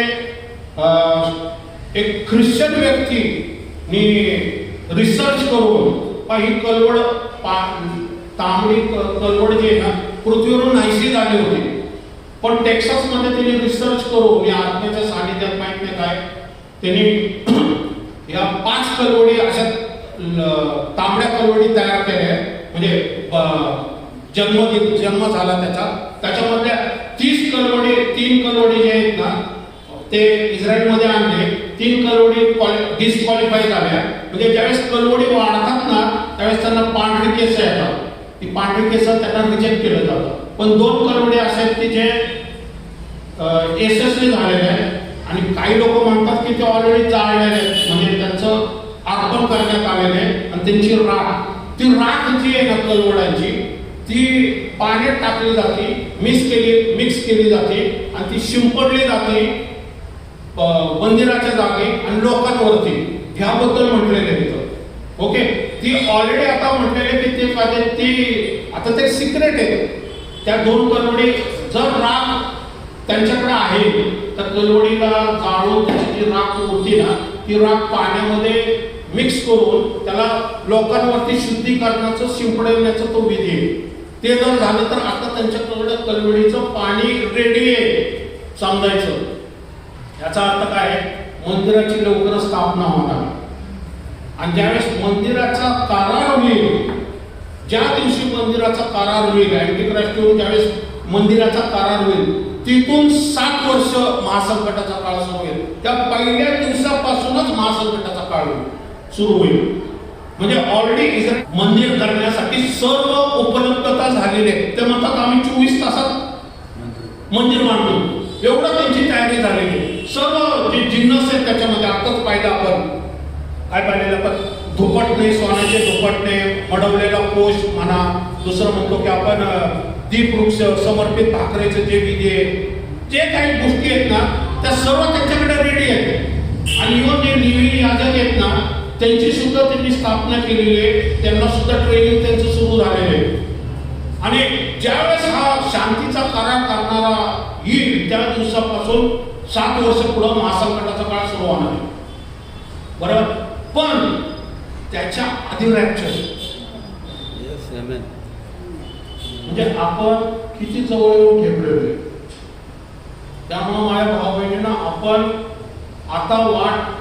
एक ख्रिश्चन व्यक्तीने रिसर्च करून ही कलवड तांबडी कलवड जी आहे ना पृथ्वीवरून नाहीशी झाली होती. पण टेक्सासमध्ये त्यांनी रिसर्च करून या आत्म्याच्या सानिध्यात माहित नाही काय त्यांनी या 5 कलवडी अशा तांबड्या कलवडी तयार केल्या. म्हणजे जन्म झाला त्याच्यामधल्या 30 कलवडी 3 कलवडी जे आहेत ना ते इस्रायलमध्ये आणले. 3 कलवडी डिस्क्वालिफाय झाल्या. म्हणजे ज्यावेळेस कलवडी वाढतात ना त्यावेळेस त्यांना पांढरी केस येतात. ती पांढरी केस त्यांना रिजेक्ट केलं जातं. पण 2 कलवडी असे आहेत की जे यशस्वी झालेले आहेत आणि काही लोक म्हणतात की ते ऑलरेडी जाळलेले आहेत. म्हणजे त्यांचं अर्पण करण्यात आलेले आहे आणि त्यांची ती राख जी आहे ना कलवडांची ती पाण्यात टाकली जाते, मिक्स केली जाते आणि ती शिंपडली जाते मंदिराच्या जागी आणि लोकांवरती. ह्याबद्दल म्हटलेलं आहे तिथं. ओके, ती ऑलरेडी आता म्हटलेले की ते आता ते सिक्रेट आहे. त्या 2 कलवडी जर राख त्यांच्याकडे आहे तर कलवडीला जाळून त्याची जी राख होती ना ती राख पाण्यामध्ये मिक्स करून त्याला लोकांवरती शुद्धीकरणाचं शिंपडण्याचं तो विधी आहे. ते जर झालं तर आता त्यांच्याकडे कलवडीचं पाणी रेडी आहे समजायचं. याचा अर्थ काय? मंदिराची लवकरच स्थापना होणार आणि ज्यावेळेस मंदिराचा करार होईल, ज्या दिवशी मंदिराचा करार होईल अँटिक्राइस्ट येऊन ज्यावेळेस मंदिराचा करार होईल तिथून 7 वर्ष महासंकटाचा काळ सुरू होईल. त्या पहिल्या दिवसापासूनच महासंकटाचा काळ सुरू होईल. म्हणजे ऑलरेडी मंदिर करण्यासाठी सर्व उपलब्धता झालेली आहे. ते म्हणतात आम्ही 24 तासात मंदिर बांधतो. एवढं त्यांची तयारी झालेली आहे. सर्व जे जिन्नस आहेत त्याच्यामध्ये आताच पाहिलं आपण काय पाहिलेलं पण धुपटणे, सोन्याचे धुपटणे, मडवलेला कोश म्हणा. दुसरं म्हणतो की आपण दीपवृक्ष, समर्पित भाकरेचे जे विधी आहे, जे काही गोष्टी आहेत ना त्या सर्व त्यांच्याकडे रेडी आहेत. आणि इव्हन जे लेवी याजक आहेत ना त्यांची सुद्धा त्यांनी स्थापना केलेली आहे, त्यांना सुद्धा ट्रेनिंग त्यांचं सुरू झालेलं आहे. आणि ज्यावेळेस हा शांतीचा करार करणारा येईल त्या दिवसापासून 7 वर्ष पुढे महासंकटाचा काळ सुरू होणार आहे. बरोबर, पण त्याच्या आधी रॅप्चर. Yes, amen. म्हणजे आपण किती जवळ येऊन ठेवलेलो. त्यामुळे माझ्या भाऊ बहिणींना आपण आता वाट,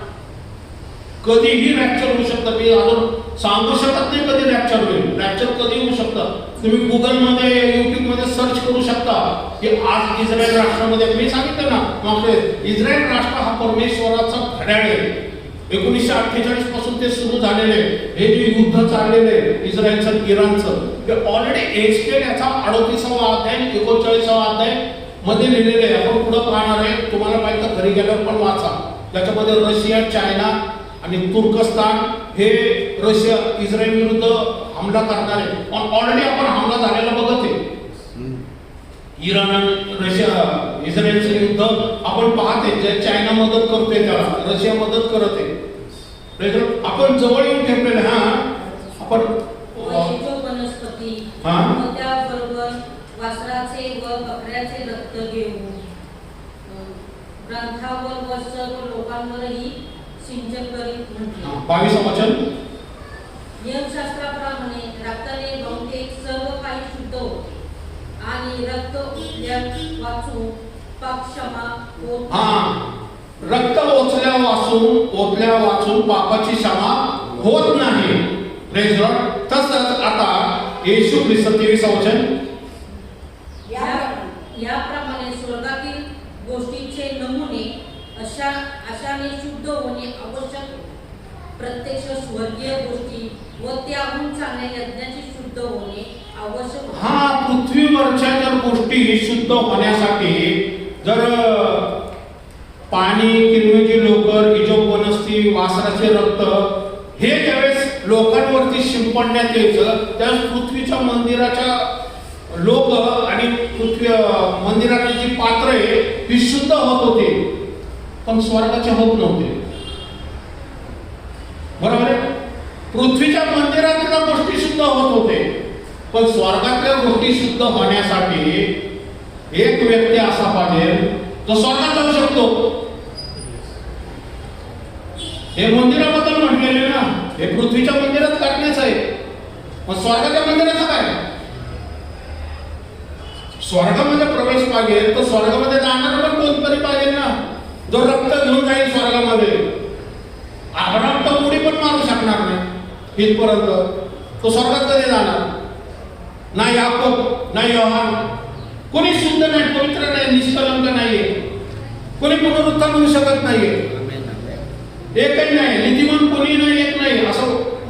कधीही रॅप्चर होऊ शकतं. मी अजून सांगू शकत नाही कधी रॅप्चर होईल. रॅप्चर कधी होऊ शकतं. तुम्ही गुगलमध्ये, युट्यूबमध्ये सर्च करू शकता की आज इस्रायल राष्ट्रामध्ये, मी सांगितलं ना मागचे, इस्रायल राष्ट्र हा परमेश्वराचा घड्याळ आहे. 1948 पासून ते सुरू झालेले हे जे युद्ध चाललेले इस्रायलचं इराणचं, ते ऑलरेडी एचकेल याचा 38वा अध्याय 39वा अध्याय मध्ये लिहिलेले आहे. आपण पुढे पाहणार आहे. तुम्हाला पाहिजे तर घरी गेल्यावर पण वाचा. त्याच्यामध्ये रशिया, चायना आणि तुर्कस्तान हे रशिया इस्रायल विरुद्ध हमला करणार आहे. पण ऑलरेडी आपण हमला झालेला बघत आहे. इराण आणि रशिया इस्रायलचं युद्ध आपण पाहते. जे चायना मदत करते त्याला, रशिया मदत करत आहे. आपण जवळ येऊन ठेवलेले. हा आपण वनस्पती व त्याबरोबर वासराचे व बकऱ्याचे रक्त घेऊन ग्रंथावर व सर्व लोकांवरही सिंचन करीत म्हटले. 22 वचन. नियमशास्त्राप्रमाणे रक्ताने बहुतेक सर्व काही शुद्ध होते आणि रक्त वाचून पाप क्षमा होत. रक्त ओतल्या वाचून पापाची क्षमा होत नाही. Praise Lord. तसंच आता येशू ख्रिस्त 23 वचन. याप्रमाणे स्वर्गातील गोष्टींचे नमुने अशाने शुद्ध होणे आवश्यक आहे. प्रत्यक्ष स्वर्गीय गोष्टी व त्याहून चांगल्या यज्ञाची शुद्ध होणे आवश्यक आहे. पृथ्वीवरच्या जर गोष्टी शुद्ध होण्यासाठी जर पाणी, किरमिजी लोकर, इजोप वनस्पती, वासराचे रक्त हे ज्यावेळेस लोकांवरती शिंपडण्यात यायचं त्यावेळेस पृथ्वीच्या मंदिराच्या लोक आणि पृथ्वी मंदिराची जी पात्र आहे ती शुद्ध होत होते, पण स्वर्गाचे होत नव्हते. बरोबर आहे. पृथ्वीच्या मंदिरातल्या गोष्टी शुद्ध होत होते, पण स्वर्गातल्या गोष्टी शुद्ध होण्यासाठी एक व्यक्ती असा पाहिजे तो स्वर्गात जाऊ शकतो. हे मंदिराबद्दल म्हटलेले ना, हे पृथ्वीच्या मंदिरात काढण्याचं आहे. मग स्वर्गाच्या मंदिराचं काय? स्वर्गामध्ये प्रवेश पाहिजे तर स्वर्गामध्ये जाणार पण कोणतरी पाहिजे ना, जो रक्त घेऊन जाईल स्वर्गामध्ये. रक्त उडी पण मारू शकणार नाही इथपर्यंत. तो स्वर्गात कधी जाणार? ना याकोब, ना योहान, कोणी शुद्ध नाही, पवित्र नाही, निष्कलंक नाहीये. कोणी पुनरुत्थान होऊ शकत नाहीये. एकही नाही, नीतिमान कोणी नाही, एक नाही, असं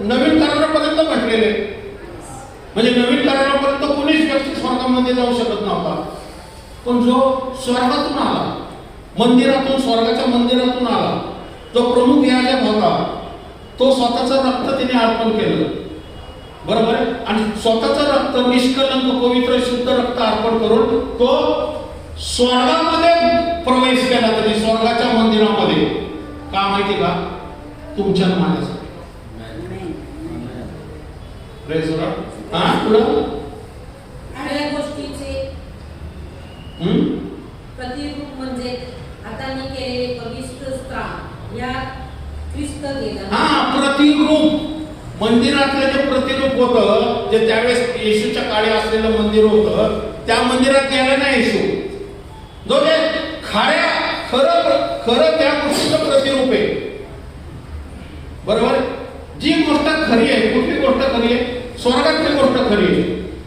नवीन करारापर्यंत म्हटलेले. म्हणजे नवीन करारापर्यंत कोणीच व्यक्ती स्वर्गामध्ये जाऊ शकत नव्हता. पण जो स्वर्गातून आला, मंदिरातून, स्वर्गाच्या मंदिरातून आला, जो प्रमुख याजक होता, तो स्वतःचं रक्त त्याने अर्पण केलं. बरोबर आहे. आणि स्वतःचं रक्त निष्कलंक, पवित्र, शुद्ध रक्त अर्पण करून तो स्वर्गामध्ये प्रवेश केला. तरी स्वर्गाच्या मंदिरामध्ये का माहिती का? तुमच्या माझ्यासाठी. Praise Lord. पुढं या गोष्टीचे प्रतिरूप म्हणजे हाताने केलेले पवित्र स्थान या ख्रिस्त गेला. प्रतिरूप. मंदिरातलं जे प्रतिरूप होतं, जे त्यावेळेस येशूच्या काळी असलेलं मंदिर होतं, त्या मंदिरात गेला नाही येशू. जो जे खरं त्या गोष्टीचं प्रतिरूप आहे. बरोबर. जी गोष्ट खरी आहे, कुठली गोष्ट खरी आहे? स्वर्गातली गोष्ट खरी आहे.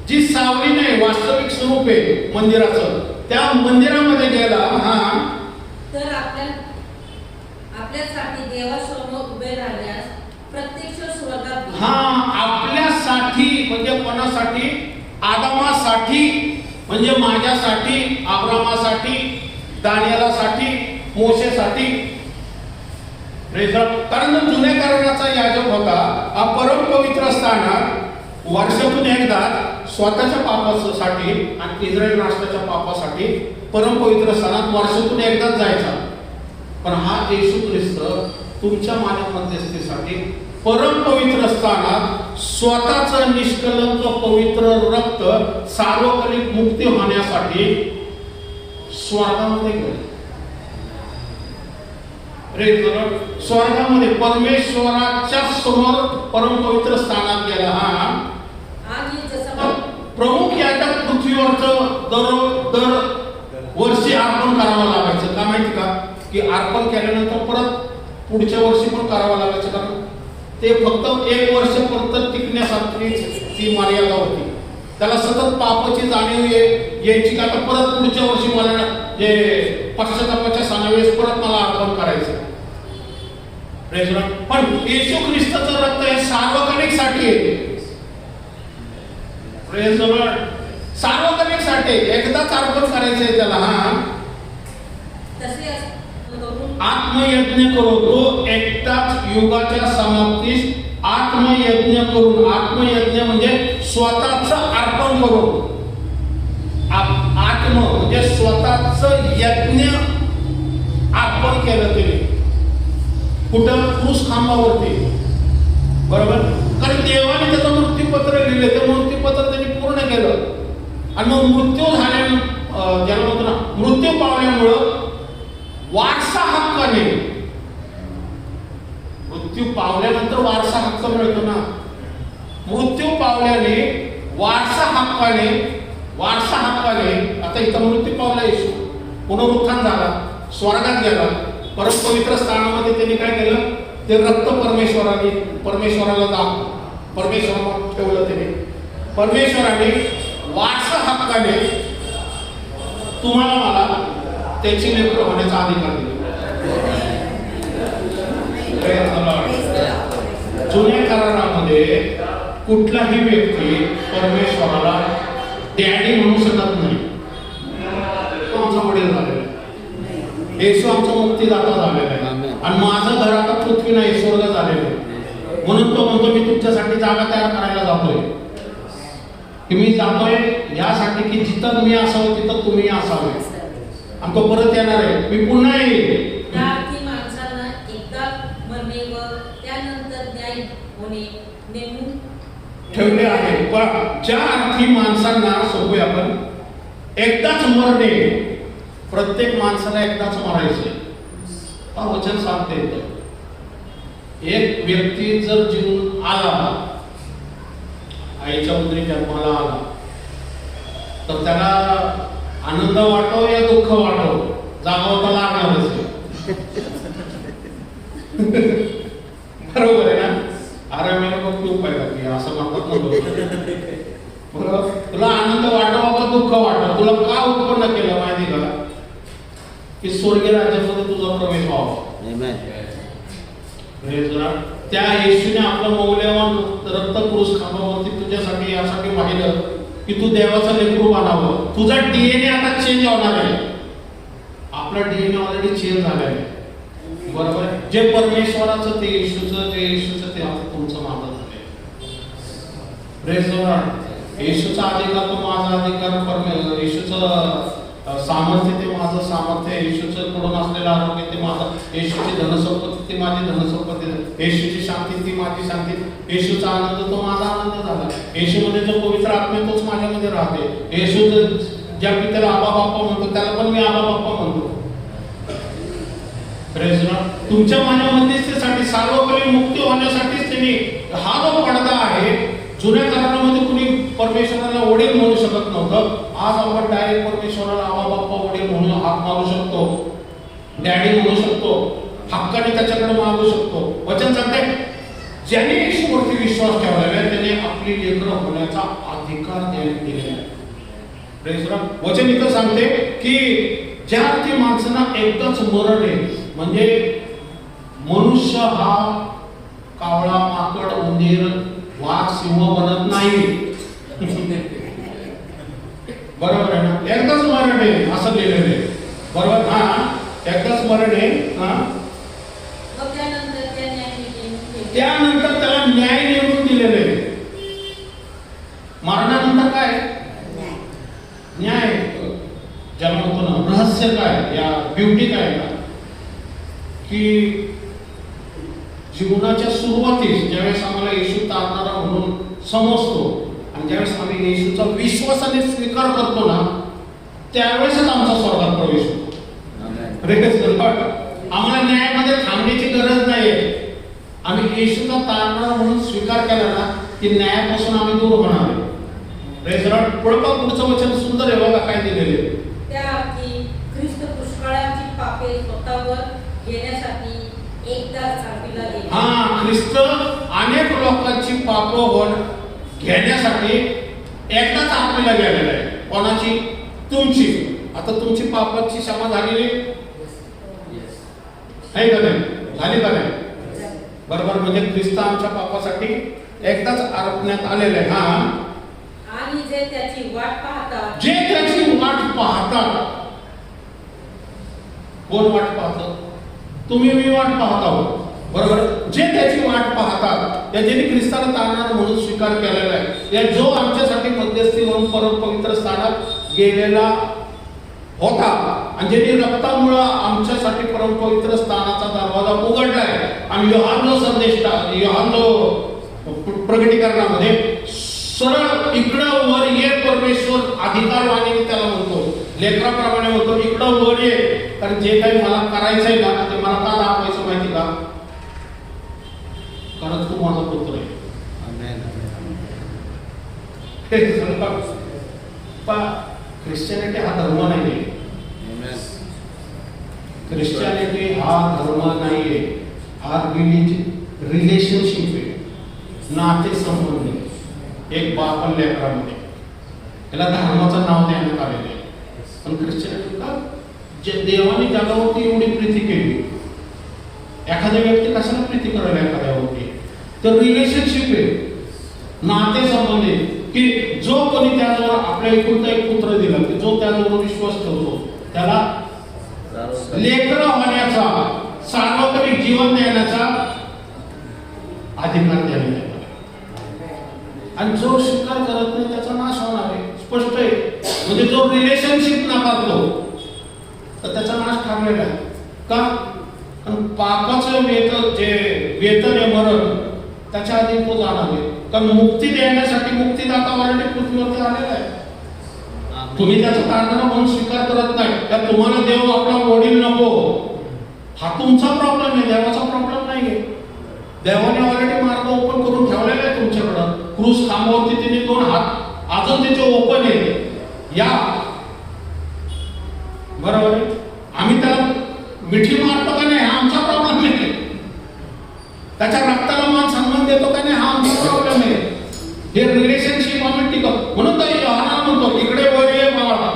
जी सावली नाही, वास्तविक स्वरूप आहे मंदिराचं, त्या मंदिरामध्ये गेला. तर आपल्यासाठी देवासमोर उभे राहण्यास प्रत्यक्ष स्वर्गात. आपल्यासाठी म्हणजे कोणासाठी? आदामासाठी, म्हणजे माझ्यासाठी, अब्रामासाठी, दानियालासाठी, मोशेसाठी. कारण जुन्या कराराचा याजक होता हा परम पवित्र स्थानात वर्षातून एकदा स्वतःच्या पापासाठी आणि इस्रायल राष्ट्राच्या पापासाठी परम पवित्र स्थानात वर्षातून एकदाच जायचा. पण हा येशू ख्रिस्त तुमच्या माझ्या मध्यस्थीसाठी परम पवित्र स्थानात स्वतःचं निष्कलंक पवित्र रक्त सार्वकालिक मुक्ती होण्यासाठी स्वर्गामध्ये गेले. स्वर्गामध्ये परमेश्वराच्या समोर परम पवित्र स्थानात गेला. हा आणि जसं प्रमुख याच्या पृथ्वीवरचं दर वर्षी अर्पण करावं लागायचं. का माहिती का की अर्पण केल्यानंतर परत पुढच्या वर्षी पण करावं लागायचं. कारण ते फक्त 1 वर्षपर्यंत टिकण्यासाठी ती मर्यादा होती. त्याला सतत पापाची जाणीव यायची का आता परत पुढच्या वर्षी मला जे पश्चातापाच्या सणावेळेस परत मला अर्पण करायचं. पण येशू ख्रिस्ताचं रक्त हे सार्वकालिक साठी आहे. सार्वकालिक साठी एकदाच अर्पण करायचंय त्याला. हा तसे आत्मयज्ञ करून तो एकटाच युगाच्या समाप्तीस आत्मयज्ञ करून, आत्मयज्ञ म्हणजे स्वतःच अर्पण करून, आत्म म्हणजे स्वतःच यज्ञ अर्पण केलं त्याने. कुठं? क्रूस खांबावरती. बरोबर. कारण देवाने त्याचं मृत्यूपत्र लिहिले, ते मृत्यूपत्र त्यांनी पूर्ण केलं. आणि मग मृत्यू झाल्यानं ज्याला म्हणतो ना मृत्यू पावल्यामुळं वारसा हक्काने, मृत्यू पावल्यानंतर वारसा हक्क मिळतो ना. मृत्यू पावल्याने वारसा हक्काने आता इथं मृत्यू पावला येशू, पुनरुत्थान झाला, स्वर्गात गेला, परम पवित्र स्थानामध्ये त्यांनी काय केलं? ते रक्त परमेश्वराला ठेवलं. त्याने परमेश्वराने वारसा हक्काने तुम्हाला मला त्याची लेकरं होण्याचा अधिकार दिला. जुन्या करारामध्ये कुठलाही व्यक्ती परमेश्वराला डॅडी म्हणू शकत नाही. तो आमचा वडील झालेला आहे. येशू आमचा मुक्तीदाता झालेला आहे. आणि माझं घर आता पृथ्वी नाही, स्वर्ग झालेलं आहे. म्हणून तो म्हणतो मी तुमच्यासाठी जागा तयार करायला जातोय. की मी जातोय यासाठी की जिथं मी असावं तिथं तुम्ही असावे. आणि तो परत येणार आहे. मी पुन्हा येईल. त्या अर्थी माणसांना एकदा मरणे व त्यानंतर न्याय होणे नेमून ठेवले आहे. पण ज्या अर्थी माणसांना सांगूया आपण एकदाच मरणे, प्रत्येक माणसाला एकदाच मरायचे. हा वचन सांगते येतं. एक व्यक्ती जर जीवन आला, आईच्या उदरी जन्माला आला, तर त्याला आनंद वाटो या दुःख वाटो जागावं तर लागणारच आहे. बरोबर आहे ना. अरे मी खूप उपाय की असं म्हणतात बरोबर. तुला आनंद वाटो का दुःख वाटो, तुला का उत्पन्न केलं माहिती का? की स्वर्गीय राज्यामध्ये तुझा प्रवेश व्हावा. त्या येशूने आपलं मौल्यवान रक्त क्रूस खांबावरती तुझ्यासाठी यासाठी वाहिलं की तू देवाचा लेकरू बनावं. तुझा डीएनए आता चेंज होणार आहे. आपला डीएनए ऑलरेडी चेंज झाला आहे. बरोबर. जे परमेश्वराचं ते येशूचं ते आता तुमचं माझं झालंय. Praise the Lord. येशूचा अधिकार तो माझा अधिकार, येशूचं सामर्थ्य ते माझं सामर्थ्य, येशूचं कडून असलेलं आरोग्य ते माझं, येशूची धनसंपत्ती ती माझी धनसंपत्ती, येशूची शांती ती माझी शांती, येशूचा आनंद तो माझा आनंद झाला. येशूमध्ये जो पवित्र आत्मा तोच माझ्यामध्ये राहते. येशू ज्या मी त्याला आबा बाप्पा म्हणतो त्याला पण मी आबा बाप्पा म्हणतो. तुमच्या माझ्या मध्यस्थीसाठी सार्वकालिक मुक्ती होण्यासाठीच त्यांनी हा जो पडदा आहे. जुन्या करारामध्ये कुणी परमेश्वराला वडील म्हणू शकत नव्हतं. आज आपण डायरेक्ट परमेश्वराला आबा बाप्पा वडील म्हणून हाक मारू शकतो, डॅडी म्हणू शकतो, हक्काने त्याच्याकडे मागू शकतो. वचन सांगते ज्याने येशूवरती विश्वास ठेवलेला आहे त्याने आपली लेकरं होण्याचा अधिकार दिलेला आहे. वचन इथं सांगते की ज्या अर्थी माणसांना एकदाच मरण आहे, म्हणजे मनुष्य हा कावळा, माकड, उंदीर, वाघ, सिंह बनत नाही. बरोबर आहे ना. एकदाच मरण आहे असं लिहिलेलं आहे. बरोबर. हा एकदाच मरण आहे. हा व त्यानंतर त्यानंतर त्याला न्याय नेमून दिलेले आहे. मरणानंतर काय? न्याय. ज्याला म्हणतो ना रहस्य काय, या ब्युटी काय का, की जीवनाच्या सुरुवातीस ज्यावेळेस आम्हाला येशू तारणारा म्हणून समजतो आणि ज्यावेळेस आम्ही येशूचा विश्वासाने स्वीकार करतो ना, त्यावेळेसच आमचा स्वर्गात प्रवेश होतो. आम्हाला न्यायामध्ये थांबण्याची गरज नाहीये. आम्ही येशूचा तारणारा म्हणून स्वीकार केला ना की न्यायापासून आम्ही दूर होणार आहे. पुढचं वचन सुंदर आहे बघा काय दिलेले. त्या अर्थी ख्रिस्त पुष्कळांची पापे स्वतःवर घेण्यासाठी एकदाच अर्पीला गेले. हा, ख्रिस्त अनेक लोकांची पाप घेण्यासाठी एकदाच अर्पीला गेलेला आहे. कोणाची? तुमची. आता तुमची पापाची क्षमा झालेली आहे का नाही? झाली का नाही? बरोबर. म्हणजे ख्रिस्त आमच्या पापासाठी एकदाच अर्पण्यात आलेले आहे. हा, आणि जे त्याची वाट पाहतात, जे त्याची वाट पाहतात. कोण वाट पाहतं? तुम्ही मी वाट पाहत आहोत. बरोबर. जे त्याची वाट पाहतात, या ज्यांनी ख्रिस्ताला तारणारा म्हणून स्वीकार केलेला आहे, या जो आमच्यासाठी मध्यस्थी म्हणून परम पवित्र स्थानात गेलेला होता आणि ज्यांनी रक्तामुळे आमच्यासाठी परम पवित्र स्थानाचा दरवाजा उघडलाय. आणि योहान प्रकटीकरणामध्ये सरळ इकडं वर ये परमेश्वर अधिकारवाणीने त्याला म्हणतो, लेकराप्रमाणे म्हणतो इकडं वर ये, कारण जे काही मला करायचंय ना ते मला का दाखवायचं माहिती का? कारण तू माझा पुत्र आहे. ख्रिश्चनिटी हा धर्म नाहीये. ख्रिश्चनिटी हा धर्म नाहीये. हा रिलेशनशिप आहे, नाते संबंध. एक बाप आणि लेकरामध्ये याला धर्माचं नाव देण्यात आलेलं आहे. पण ख्रिश्चनिटी का? जे देवाने जगावरती एवढी प्रीती केली, एखाद्या व्यक्ती कशाला प्रीती करायला एखाद्यावरती? तर रिलेशनशिप आहे, नाते संबंध आहे. की जो कोणी त्याजवळ आपल्या एकुलता एक पुत्र दिला, की जो त्याजवळ विश्वास ठेवतो त्याला लेकरं होण्याचा, सार्वत्रिक जीवन देण्याचा अधिकार देण्यात आला. आणि जो स्वीकार करत नाही त्याचा नाश होणार आहे. स्पष्ट आहे. म्हणजे जो रिलेशनशिप नाकारतो तर त्याचा नाश ठरलेला आहे. का? कारण पापाचं वेतन आहे मरण, त्याच्या आधी तो जाणार आहे. कारण मुक्ती देण्यासाठी मुक्तीदाता ऑलरेडी पृथ्वीवरती आलेला आहे. तुम्ही त्याचा तारणारा म्हणून स्वीकार करत नाही, त्या तुम्हाला देव आपला वडील नको, हा तुमचा प्रॉब्लेम आहे, देवाचा प्रॉब्लेम नाहीये. देवाने ऑलरेडी मार्ग ओपन करून ठेवलेला आहे तुमच्याकडं. क्रूस खांबावरती तिने 2 हात अजून त्याचे ओपन आहे. या, बरोबर आहे. आम्ही त्याला मिठी मारतो का नाही हा आमचा प्रॉब्लेम नाही. त्याच्या रक्ताला मान सन्मान देतो का नाही हा आमचा प्रॉब्लेम आहे. हे रिलेशनशिप आम्ही टिकव. म्हणून तर योहाना म्हणतो इकडे वर ये बाळा,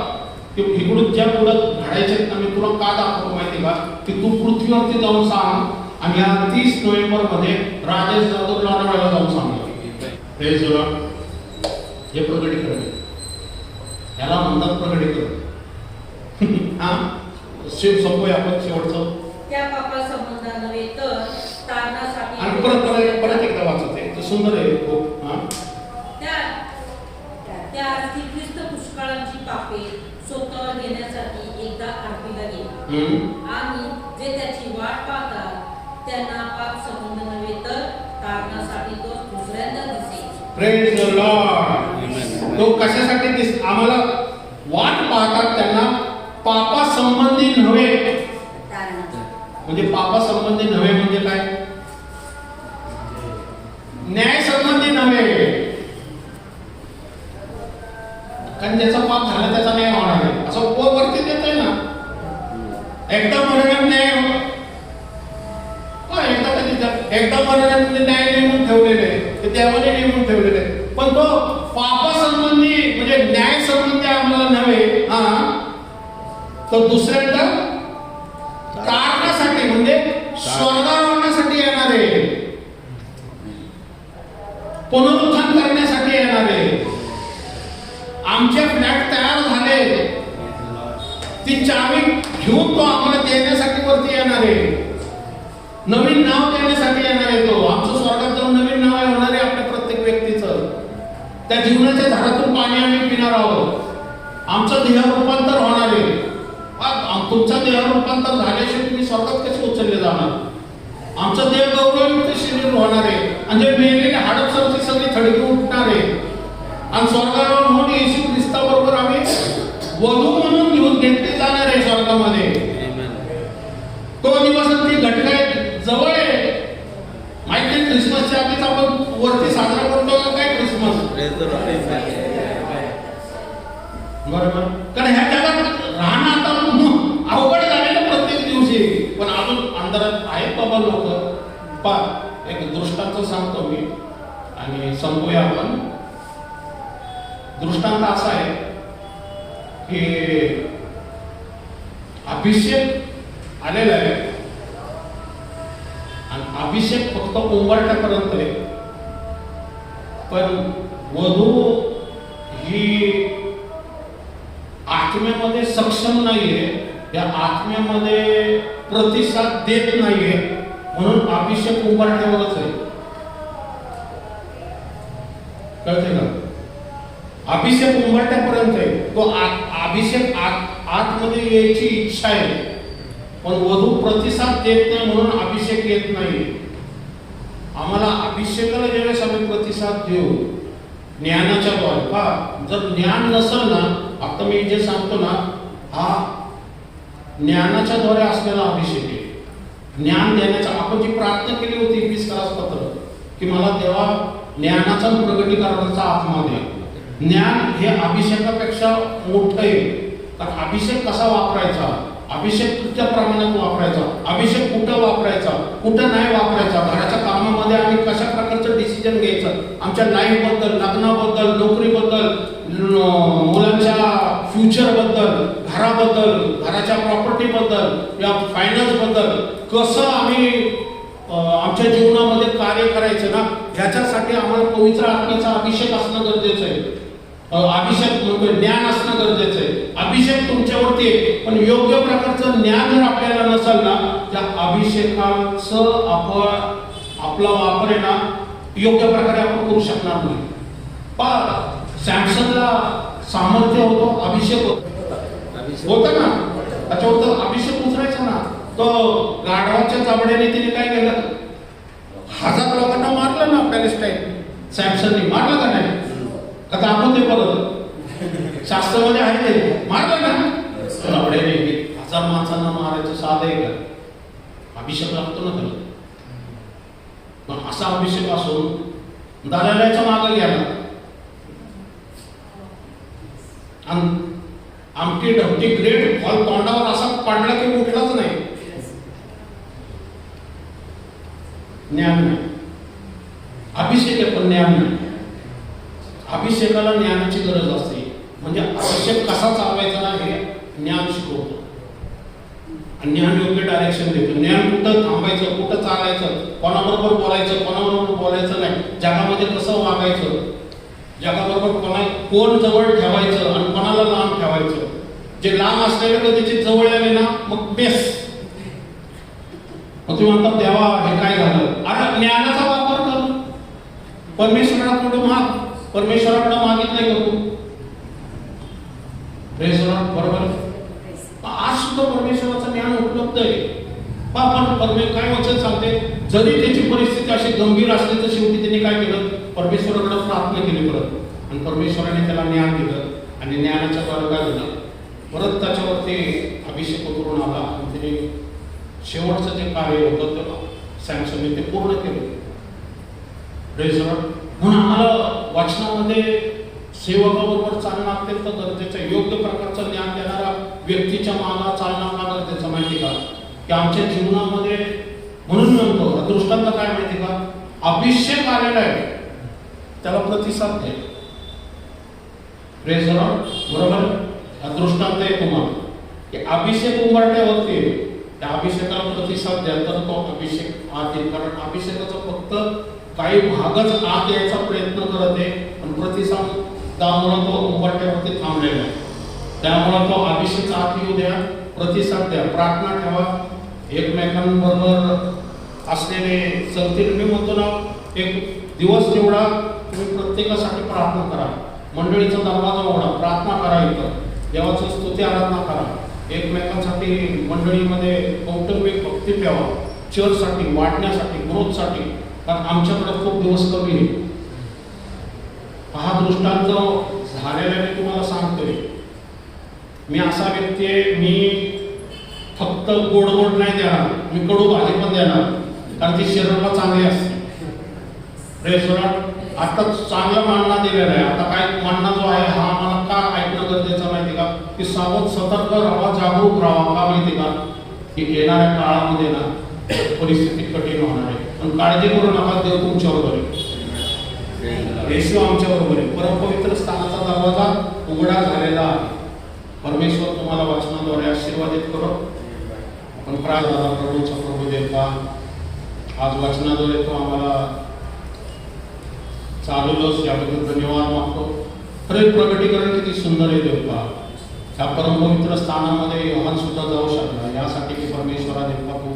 इकडून ज्या पुढे घडायचे आम्ही तुला का दाखवतो माहिती का? की तू पृथ्वीवरती जाऊन सांग. आणि या 30 नोव्हेंबर मध्ये राजेश जाधव लोणावळ्याला जाऊन सांगतो. हे प्रकटीकरण, याला म्हणतात प्रकटीकरण. हा, शिव संपय आपण शेवटचं. त्या पापा संबंधा नव्हे तर तारणासाठी. आणि परत एकदा वाचत आहे, सुंदर आहे खूप. हा, त्या अर्थी ख्रिस्त पुष्कळांची पापे स्वतःवर घेण्यासाठी एकदा अर्पीला गेले. आणि जे त्याची वाट पाहतात त्यांना पाप संबंध नव्हे तर तारणासाठी तो दुसऱ्यांदा दिसेल. Praise the Lord. तो कशासाठी आम्हाला वाट पाहतात? त्यांना पापा संबंधी नव्हे. म्हणजे पापा संबंधी नव्हे म्हणजे काय? न्याय संबंधी नव्हे. कारण ज्याचा पाप झाला त्याचा न्याय होणार आहे असं वरती देत आहे ना. एकदा मरण न्याय एकदा मरणाने न्याय नेमून ठेवलेले, ते देवाने नेमून ठेवलेले. पण तो पापासंबंधी म्हणजे न्याय संबंधी आम्हाला नव्हे, तर दुसऱ्यांदा तारणासाठी म्हणजे स्वर्गारोहणासाठी येणार आहे, पुनरुत्थान करण्यासाठी येणार आहे. आमचे फ्लॅट तयार झाले, ती चावी घेऊन तो आम्हाला देण्यासाठी वरती येणार आहे. नवीन नाव देण्यासाठी येणार आहे. तो आमचं पाणी आम्ही पिणार आहोत. आमचं देह रूपांतर होणार आहे. तुमचं देह रूपांतर झाल्याशिवाय तुम्ही स्वर्गात कसे उचलले जाणार? आमचं देह गौरवयुक्त शरीर होणार आहे आणि जे मेलेले हाडपसरची सगळी थडगी उठणार आहे आणि स्वर्गावर म्हणून येशू ख्रिस्ताबरोबर आम्ही वधू म्हणून घेऊन घेतले जाणार आहे स्वर्गामध्ये. तो दिवस अगदी घटकाय जवळ आहे. माहिती आहे ख्रिसमसच्या आधीच आपण वरती साजरा करतो का काय क्रिसमस? बरोबर. कारण ह्या जगात राहणं आता अवघड झालेलं प्रत्येक दिवशी. पण अजून अंधारात आहेत बाबा लोक. पा एक दृष्टांत सांगतो मी आणि संपूया आपण. दृष्टांत असा आहे की अभिषेक आलेला आहे आणि अभिषेक फक्त उंबरठ्यापर्यंत आहे. पण वधू ही आत्म्यामध्ये सक्षम नाहीये, या आत्म्यामध्ये प्रतिसाद देत नाहीये, म्हणून अभिषेक उंबरठ्यावरच आहे. कळते का? अभिषेक उंबरठ्यापर्यंत आहे. तो अभिषेक आतमध्ये यायची इच्छा आहे, पण वधू प्रतिसाद देत नाही म्हणून अभिषेक येत नाही. आम्हाला अभिषेकाला ज्यावेळेस आम्ही प्रतिसाद देऊ ज्ञानाच्या द्वारे. पहा, जर ज्ञान नसेल ना, आता मी जे सांगतो ना, हा ज्ञानाच्या द्वारे असलेला अभिषेक आहे. ज्ञान देण्याचा आपण जी प्रार्थना केली होती 20 पत्र की मला देवा ज्ञानाचा प्रगटीकरणाचा आत्मा दे. ज्ञान हे अभिषेकापेक्षा मोठं आहे. कारण अभिषेक कसा वापरायचा, अभिषेक कुठच्या प्रमाणात वापरायचा, अभिषेक कुठं वापरायचा, कुठं नाही वापरायचा, घराच्या कामामध्ये आम्ही कशा प्रकारचं डिसिजन घ्यायचं, आमच्या लाईफ बद्दल, लग्नाबद्दल, नोकरीबद्दल, मुलांच्या फ्युचर बद्दल, घराबद्दल, घराच्या प्रॉपर्टी बद्दल या फायनान्स बद्दल कसं आम्ही आमच्या जीवनामध्ये कार्य करायचं ना, ह्याच्यासाठी आम्हाला पवित्र आत्म्याचा अभिषेक असणं गरजेचं आहे. अभिषेक म्हणजे ज्ञान असणं गरजेचं आहे. अभिषेक तुमच्यावरती आहे, पण योग्य प्रकारचं ज्ञान जर आपल्याला नसेल ना, त्या अभिषेकाचं आपला वापर आहे ना योग्य प्रकारे आपण करू शकणार नाही. पण सॅमसनला सामर्थ्य होतो, अभिषेक होता ना, त्याच्यावर अभिषेक उतरायचा ना. तो गाढवाच्या चाबड्याने तिने काय केलं, 1000 लोकांना मारलं ना पॅलेस्टाईन. सॅमसनने मारलं का नाही? आता आपण ते बघत शास्त्रामध्ये आहे ते मारलं ना. चाबड्याने 1000 माणसांना मारायचं साधं आहे का? अभिषेक लागतो ना त्याला. पण असा अभिषेक असून दालालाच्या मागे गेला आणि आमटी ढमटी ग्रेट फॉल तोंडावर असा पडला की उठलाच नाही. ज्ञान नाही. अभिषेक आहे पण ज्ञान नाही. अभिषेकाला ज्ञानाची गरज असते. म्हणजे अभिषेक कसा चालवायचा ना हे ज्ञान शिकवतो. ज्ञान योग्य डायरेक्शन देतो. ज्ञान कुठं थांबायचं, कुठं चालायचं, कोणाबरोबर बोलायचं, कोणाबरोबर बोलायचं नाही, जगामध्ये कसं वागायचं, जगाबरोबर कोण जवळ ठेवायचं आणि कोणाला लांब ठेवायचं. जे लांब असलेले कधीचे जवळ आले ना मग बेस. मग तुम्ही म्हणतात देवा हे काय झालं? अरे ज्ञानाचा वापर कर. परमेश्वराकडे माग. परमेश्वराकडे मागितलंय का तू? बरोबर. आज सुद्धा परमेश्वराचं ज्ञान उपलब्ध आहे. पण काय वचन सांगते, जरी त्याची परिस्थिती अशी गंभीर असली तर शेवटी त्यांनी काय केलं, परमेश्वराकडे प्रार्थना केली परत, आणि परमेश्वराने त्याला ज्ञान दिलं आणि ज्ञानाच्या द्वारे काय दिलं, परत त्याच्यावरती अभिषेक करून आला आणि त्याने शेवटचं जे कार्य होतं ते सॅमसनने ते पूर्ण केलं. म्हणून आम्हाला वाचनामध्ये सेवकाबरोबर चालणं अत्यंत गरजेचं आहे. योग्य प्रकारचं ज्ञान देणारा व्यक्तीच्या मागा चालणं का गरजेचं माहिती का? की आमच्या जीवनामध्ये म्हणून म्हणतो दृष्टांत काय माहिती का, अभिषेक आलेला आहे त्याला प्रतिसाद द्या. बरोबर. दृष्टांत आहे तुम्हाला की अभिषेक उंबरठ्यावरती, त्या अभिषेकाला प्रतिसाद द्या तर तो अभिषेक आत येईल. कारण अभिषेकाचा फक्त काही भागच आत यायचा प्रयत्न करत आहे पण प्रतिसाद त्यामुळे तो उंबरठ्यावरती थांबलेला आहे. त्यामुळे तो अभिषेक आत येऊ द्या, प्रतिसाद द्या, प्रार्थना ठेवा, एकमेकांबरोबर असलेले संतील. मी म्हणतो ना, एक दिवस जेवढा तुम्ही प्रत्येकासाठी प्रार्थना करा. मंडळीचा दरवाजा उघडा, प्रार्थना करा, इथं देवाचं स्तुती आराधना करा, एकमेकांसाठी मंडळीमध्ये कौटुंबिक भक्ती ठेवा, चर्चसाठी, वाढण्यासाठी, ग्रोथसाठी. कारण आमच्याकडे खूप दिवस कमी आहे. हा दृष्टांत झालेला मी तुम्हाला सांगतोय. मी असा व्यक्ती आहे, मी फक्त गोड गोड नाही देणार, मी कडू भाजी पण देणार, कारण ती शरीराला चांगली असते. आता चांगला मानना दिलेला आहे. आता काय मानना जो आहे हा आम्हाला का ऐकणं गरजेचं माहिती का, की सावध सतर्क राहा, जागरूक राहा. का माहिती का, की येणाऱ्या काळामध्ये ना परिस्थिती कठीण होणार आहे. पण काळजी करू नका, देव तुमच्या बरोबर आहे, येशू आमच्या बरोबर आहे. परमपवित्र स्थानाचा दरवाजा उघडा झालेला आहे. परमेश्वर तुम्हाला वचनाद्वारे आशीर्वादित करो. आपण प्रार्थना प्रभूचा प्रभू देवा, आज वचनाद्वारे तो आम्हाला चालवलंच, याबद्दल धन्यवाद मागतो. खरे प्रगटीकरण किती सुंदर आहे देवा. त्या परमपवित्र स्थानामध्ये योहान सुद्धा जाऊ शकला, यासाठी की परमेश्वरा देवा तू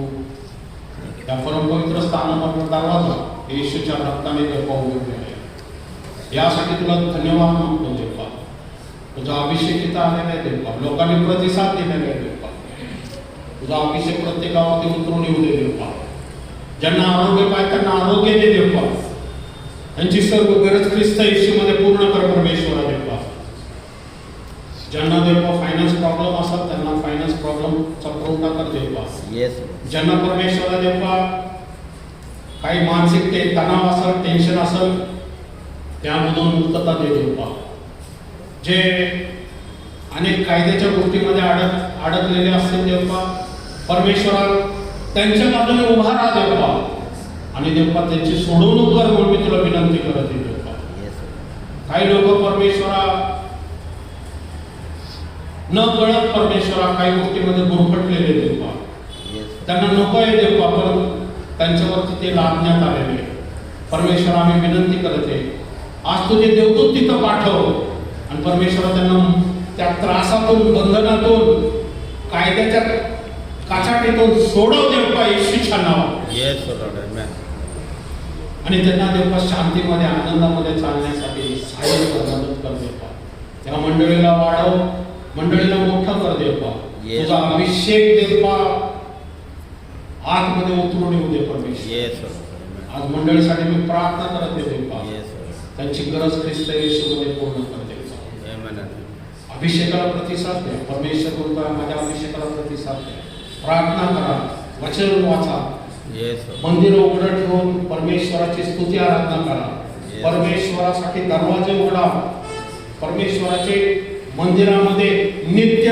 त्या परमपवित्र स्थानामधला दरवाजा येशूच्या रक्ताने देवा उघडले आहे. यासाठी तुला धन्यवाद मागतो देवा. तुझा अभिषेक इथं आलेला आहे देवा, लोकांनी प्रतिसाद दिलेला आहे देवा. तुझा अभिषेक प्रत्येकावरती उतरून येऊ दे देवा. ज्यांना आरोग्य पाहिजे त्यांना आरोग्य दे देवा. त्यांची सर्व गरज ख्रिस्त येशूमध्ये पूर्ण कर परमेश्वरा देवा. ज्यांना देवा फायनान्स प्रॉब्लेम असतात त्यांना फायनान्स प्रॉब्लेमचा पुरवठा कर देवा. ज्यांना परमेश्वरा देवा काही मानसिक तणाव असेल, टेन्शन असेल, त्यामधून मुक्तता दे देवा. जे अनेक कायद्याच्या गोष्टीमध्ये अडकलेले असतील देवा, परमेश्वरा त्यांच्या बाजूने उभा राहा देवा. आणि देवा त्यांची सोडवणूक कर म्हणून मी तुला विनंती करत आहे देवा. काही लोक परमेश्वरा न कळत परमेश्वरा काही गोष्टीमध्ये गुरफटलेले देवा, त्यांना नको आहे देवा, पण त्यांच्यावरती ते लादण्यात आलेले. परमेश्वर आम्ही विनंती करते, आज तुझे देवदूत तिथं पाठव आणि परमेश्वरा त्यांना त्या त्रासातून, बंधनातून, कायद्याच्या काचाटीतून सोडव देवा येशूच्या नावात. आणि त्यांना देवा शांतीमध्ये, आनंदामध्ये चालण्यासाठी सहाय्य कर, मदत कर देवा. त्या मंडळीला वाढव, मंडळीला मोठं कर देवा. तुझा अभिषेक देवा आतमध्ये उतरून येऊ दे परमेश्वर. आज मंडळीसाठी मी प्रार्थना करत आहे देवा, त्यांची गरज ख्रिस्त येशूमध्ये पूर्ण कर देवा. अभिषेकाला प्रतिसाद द्या परमेश्वर. बोलता माझ्या अभिषेकाला प्रतिसाद द्या. प्रार्थना करा, वचन वाचा, मंदिर उघडं ठेवून परमेश्वराची स्तुती आराधना करा. परमेश्वरासाठी दरवाजे उघडा. परमेश्वराचे मंदिरामध्ये नित्य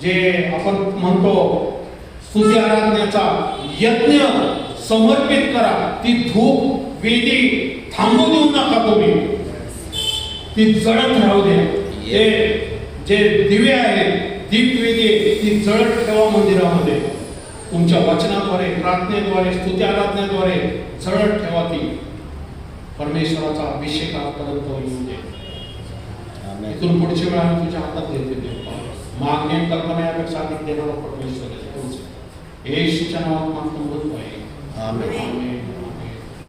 जे आपण म्हणतो स्तुती आराधनेचा यज्ञ समर्पित करा. ती धूप वेदी थांबू देऊ नका तुम्ही, ती जळत राहू दे. जे दिवे आहेत, दीप वेदी ती जळत ठेवा मंदिरामध्ये. तुमच्या वचनाद्वारे, प्रार्थनेद्वारे, स्तुती आराधनेद्वारे जळत ठेवा ती. परमेश्वराचा अभिषेक आजपर्यंत येऊ दे. इथून पुढच्या वेळा आम्ही तुझ्या हातात देते देवा. मागणी कल्पना यापेक्षा अधिक देणारा परमेश्वर आहे. येशूच्या नावात मागतो. आमेन.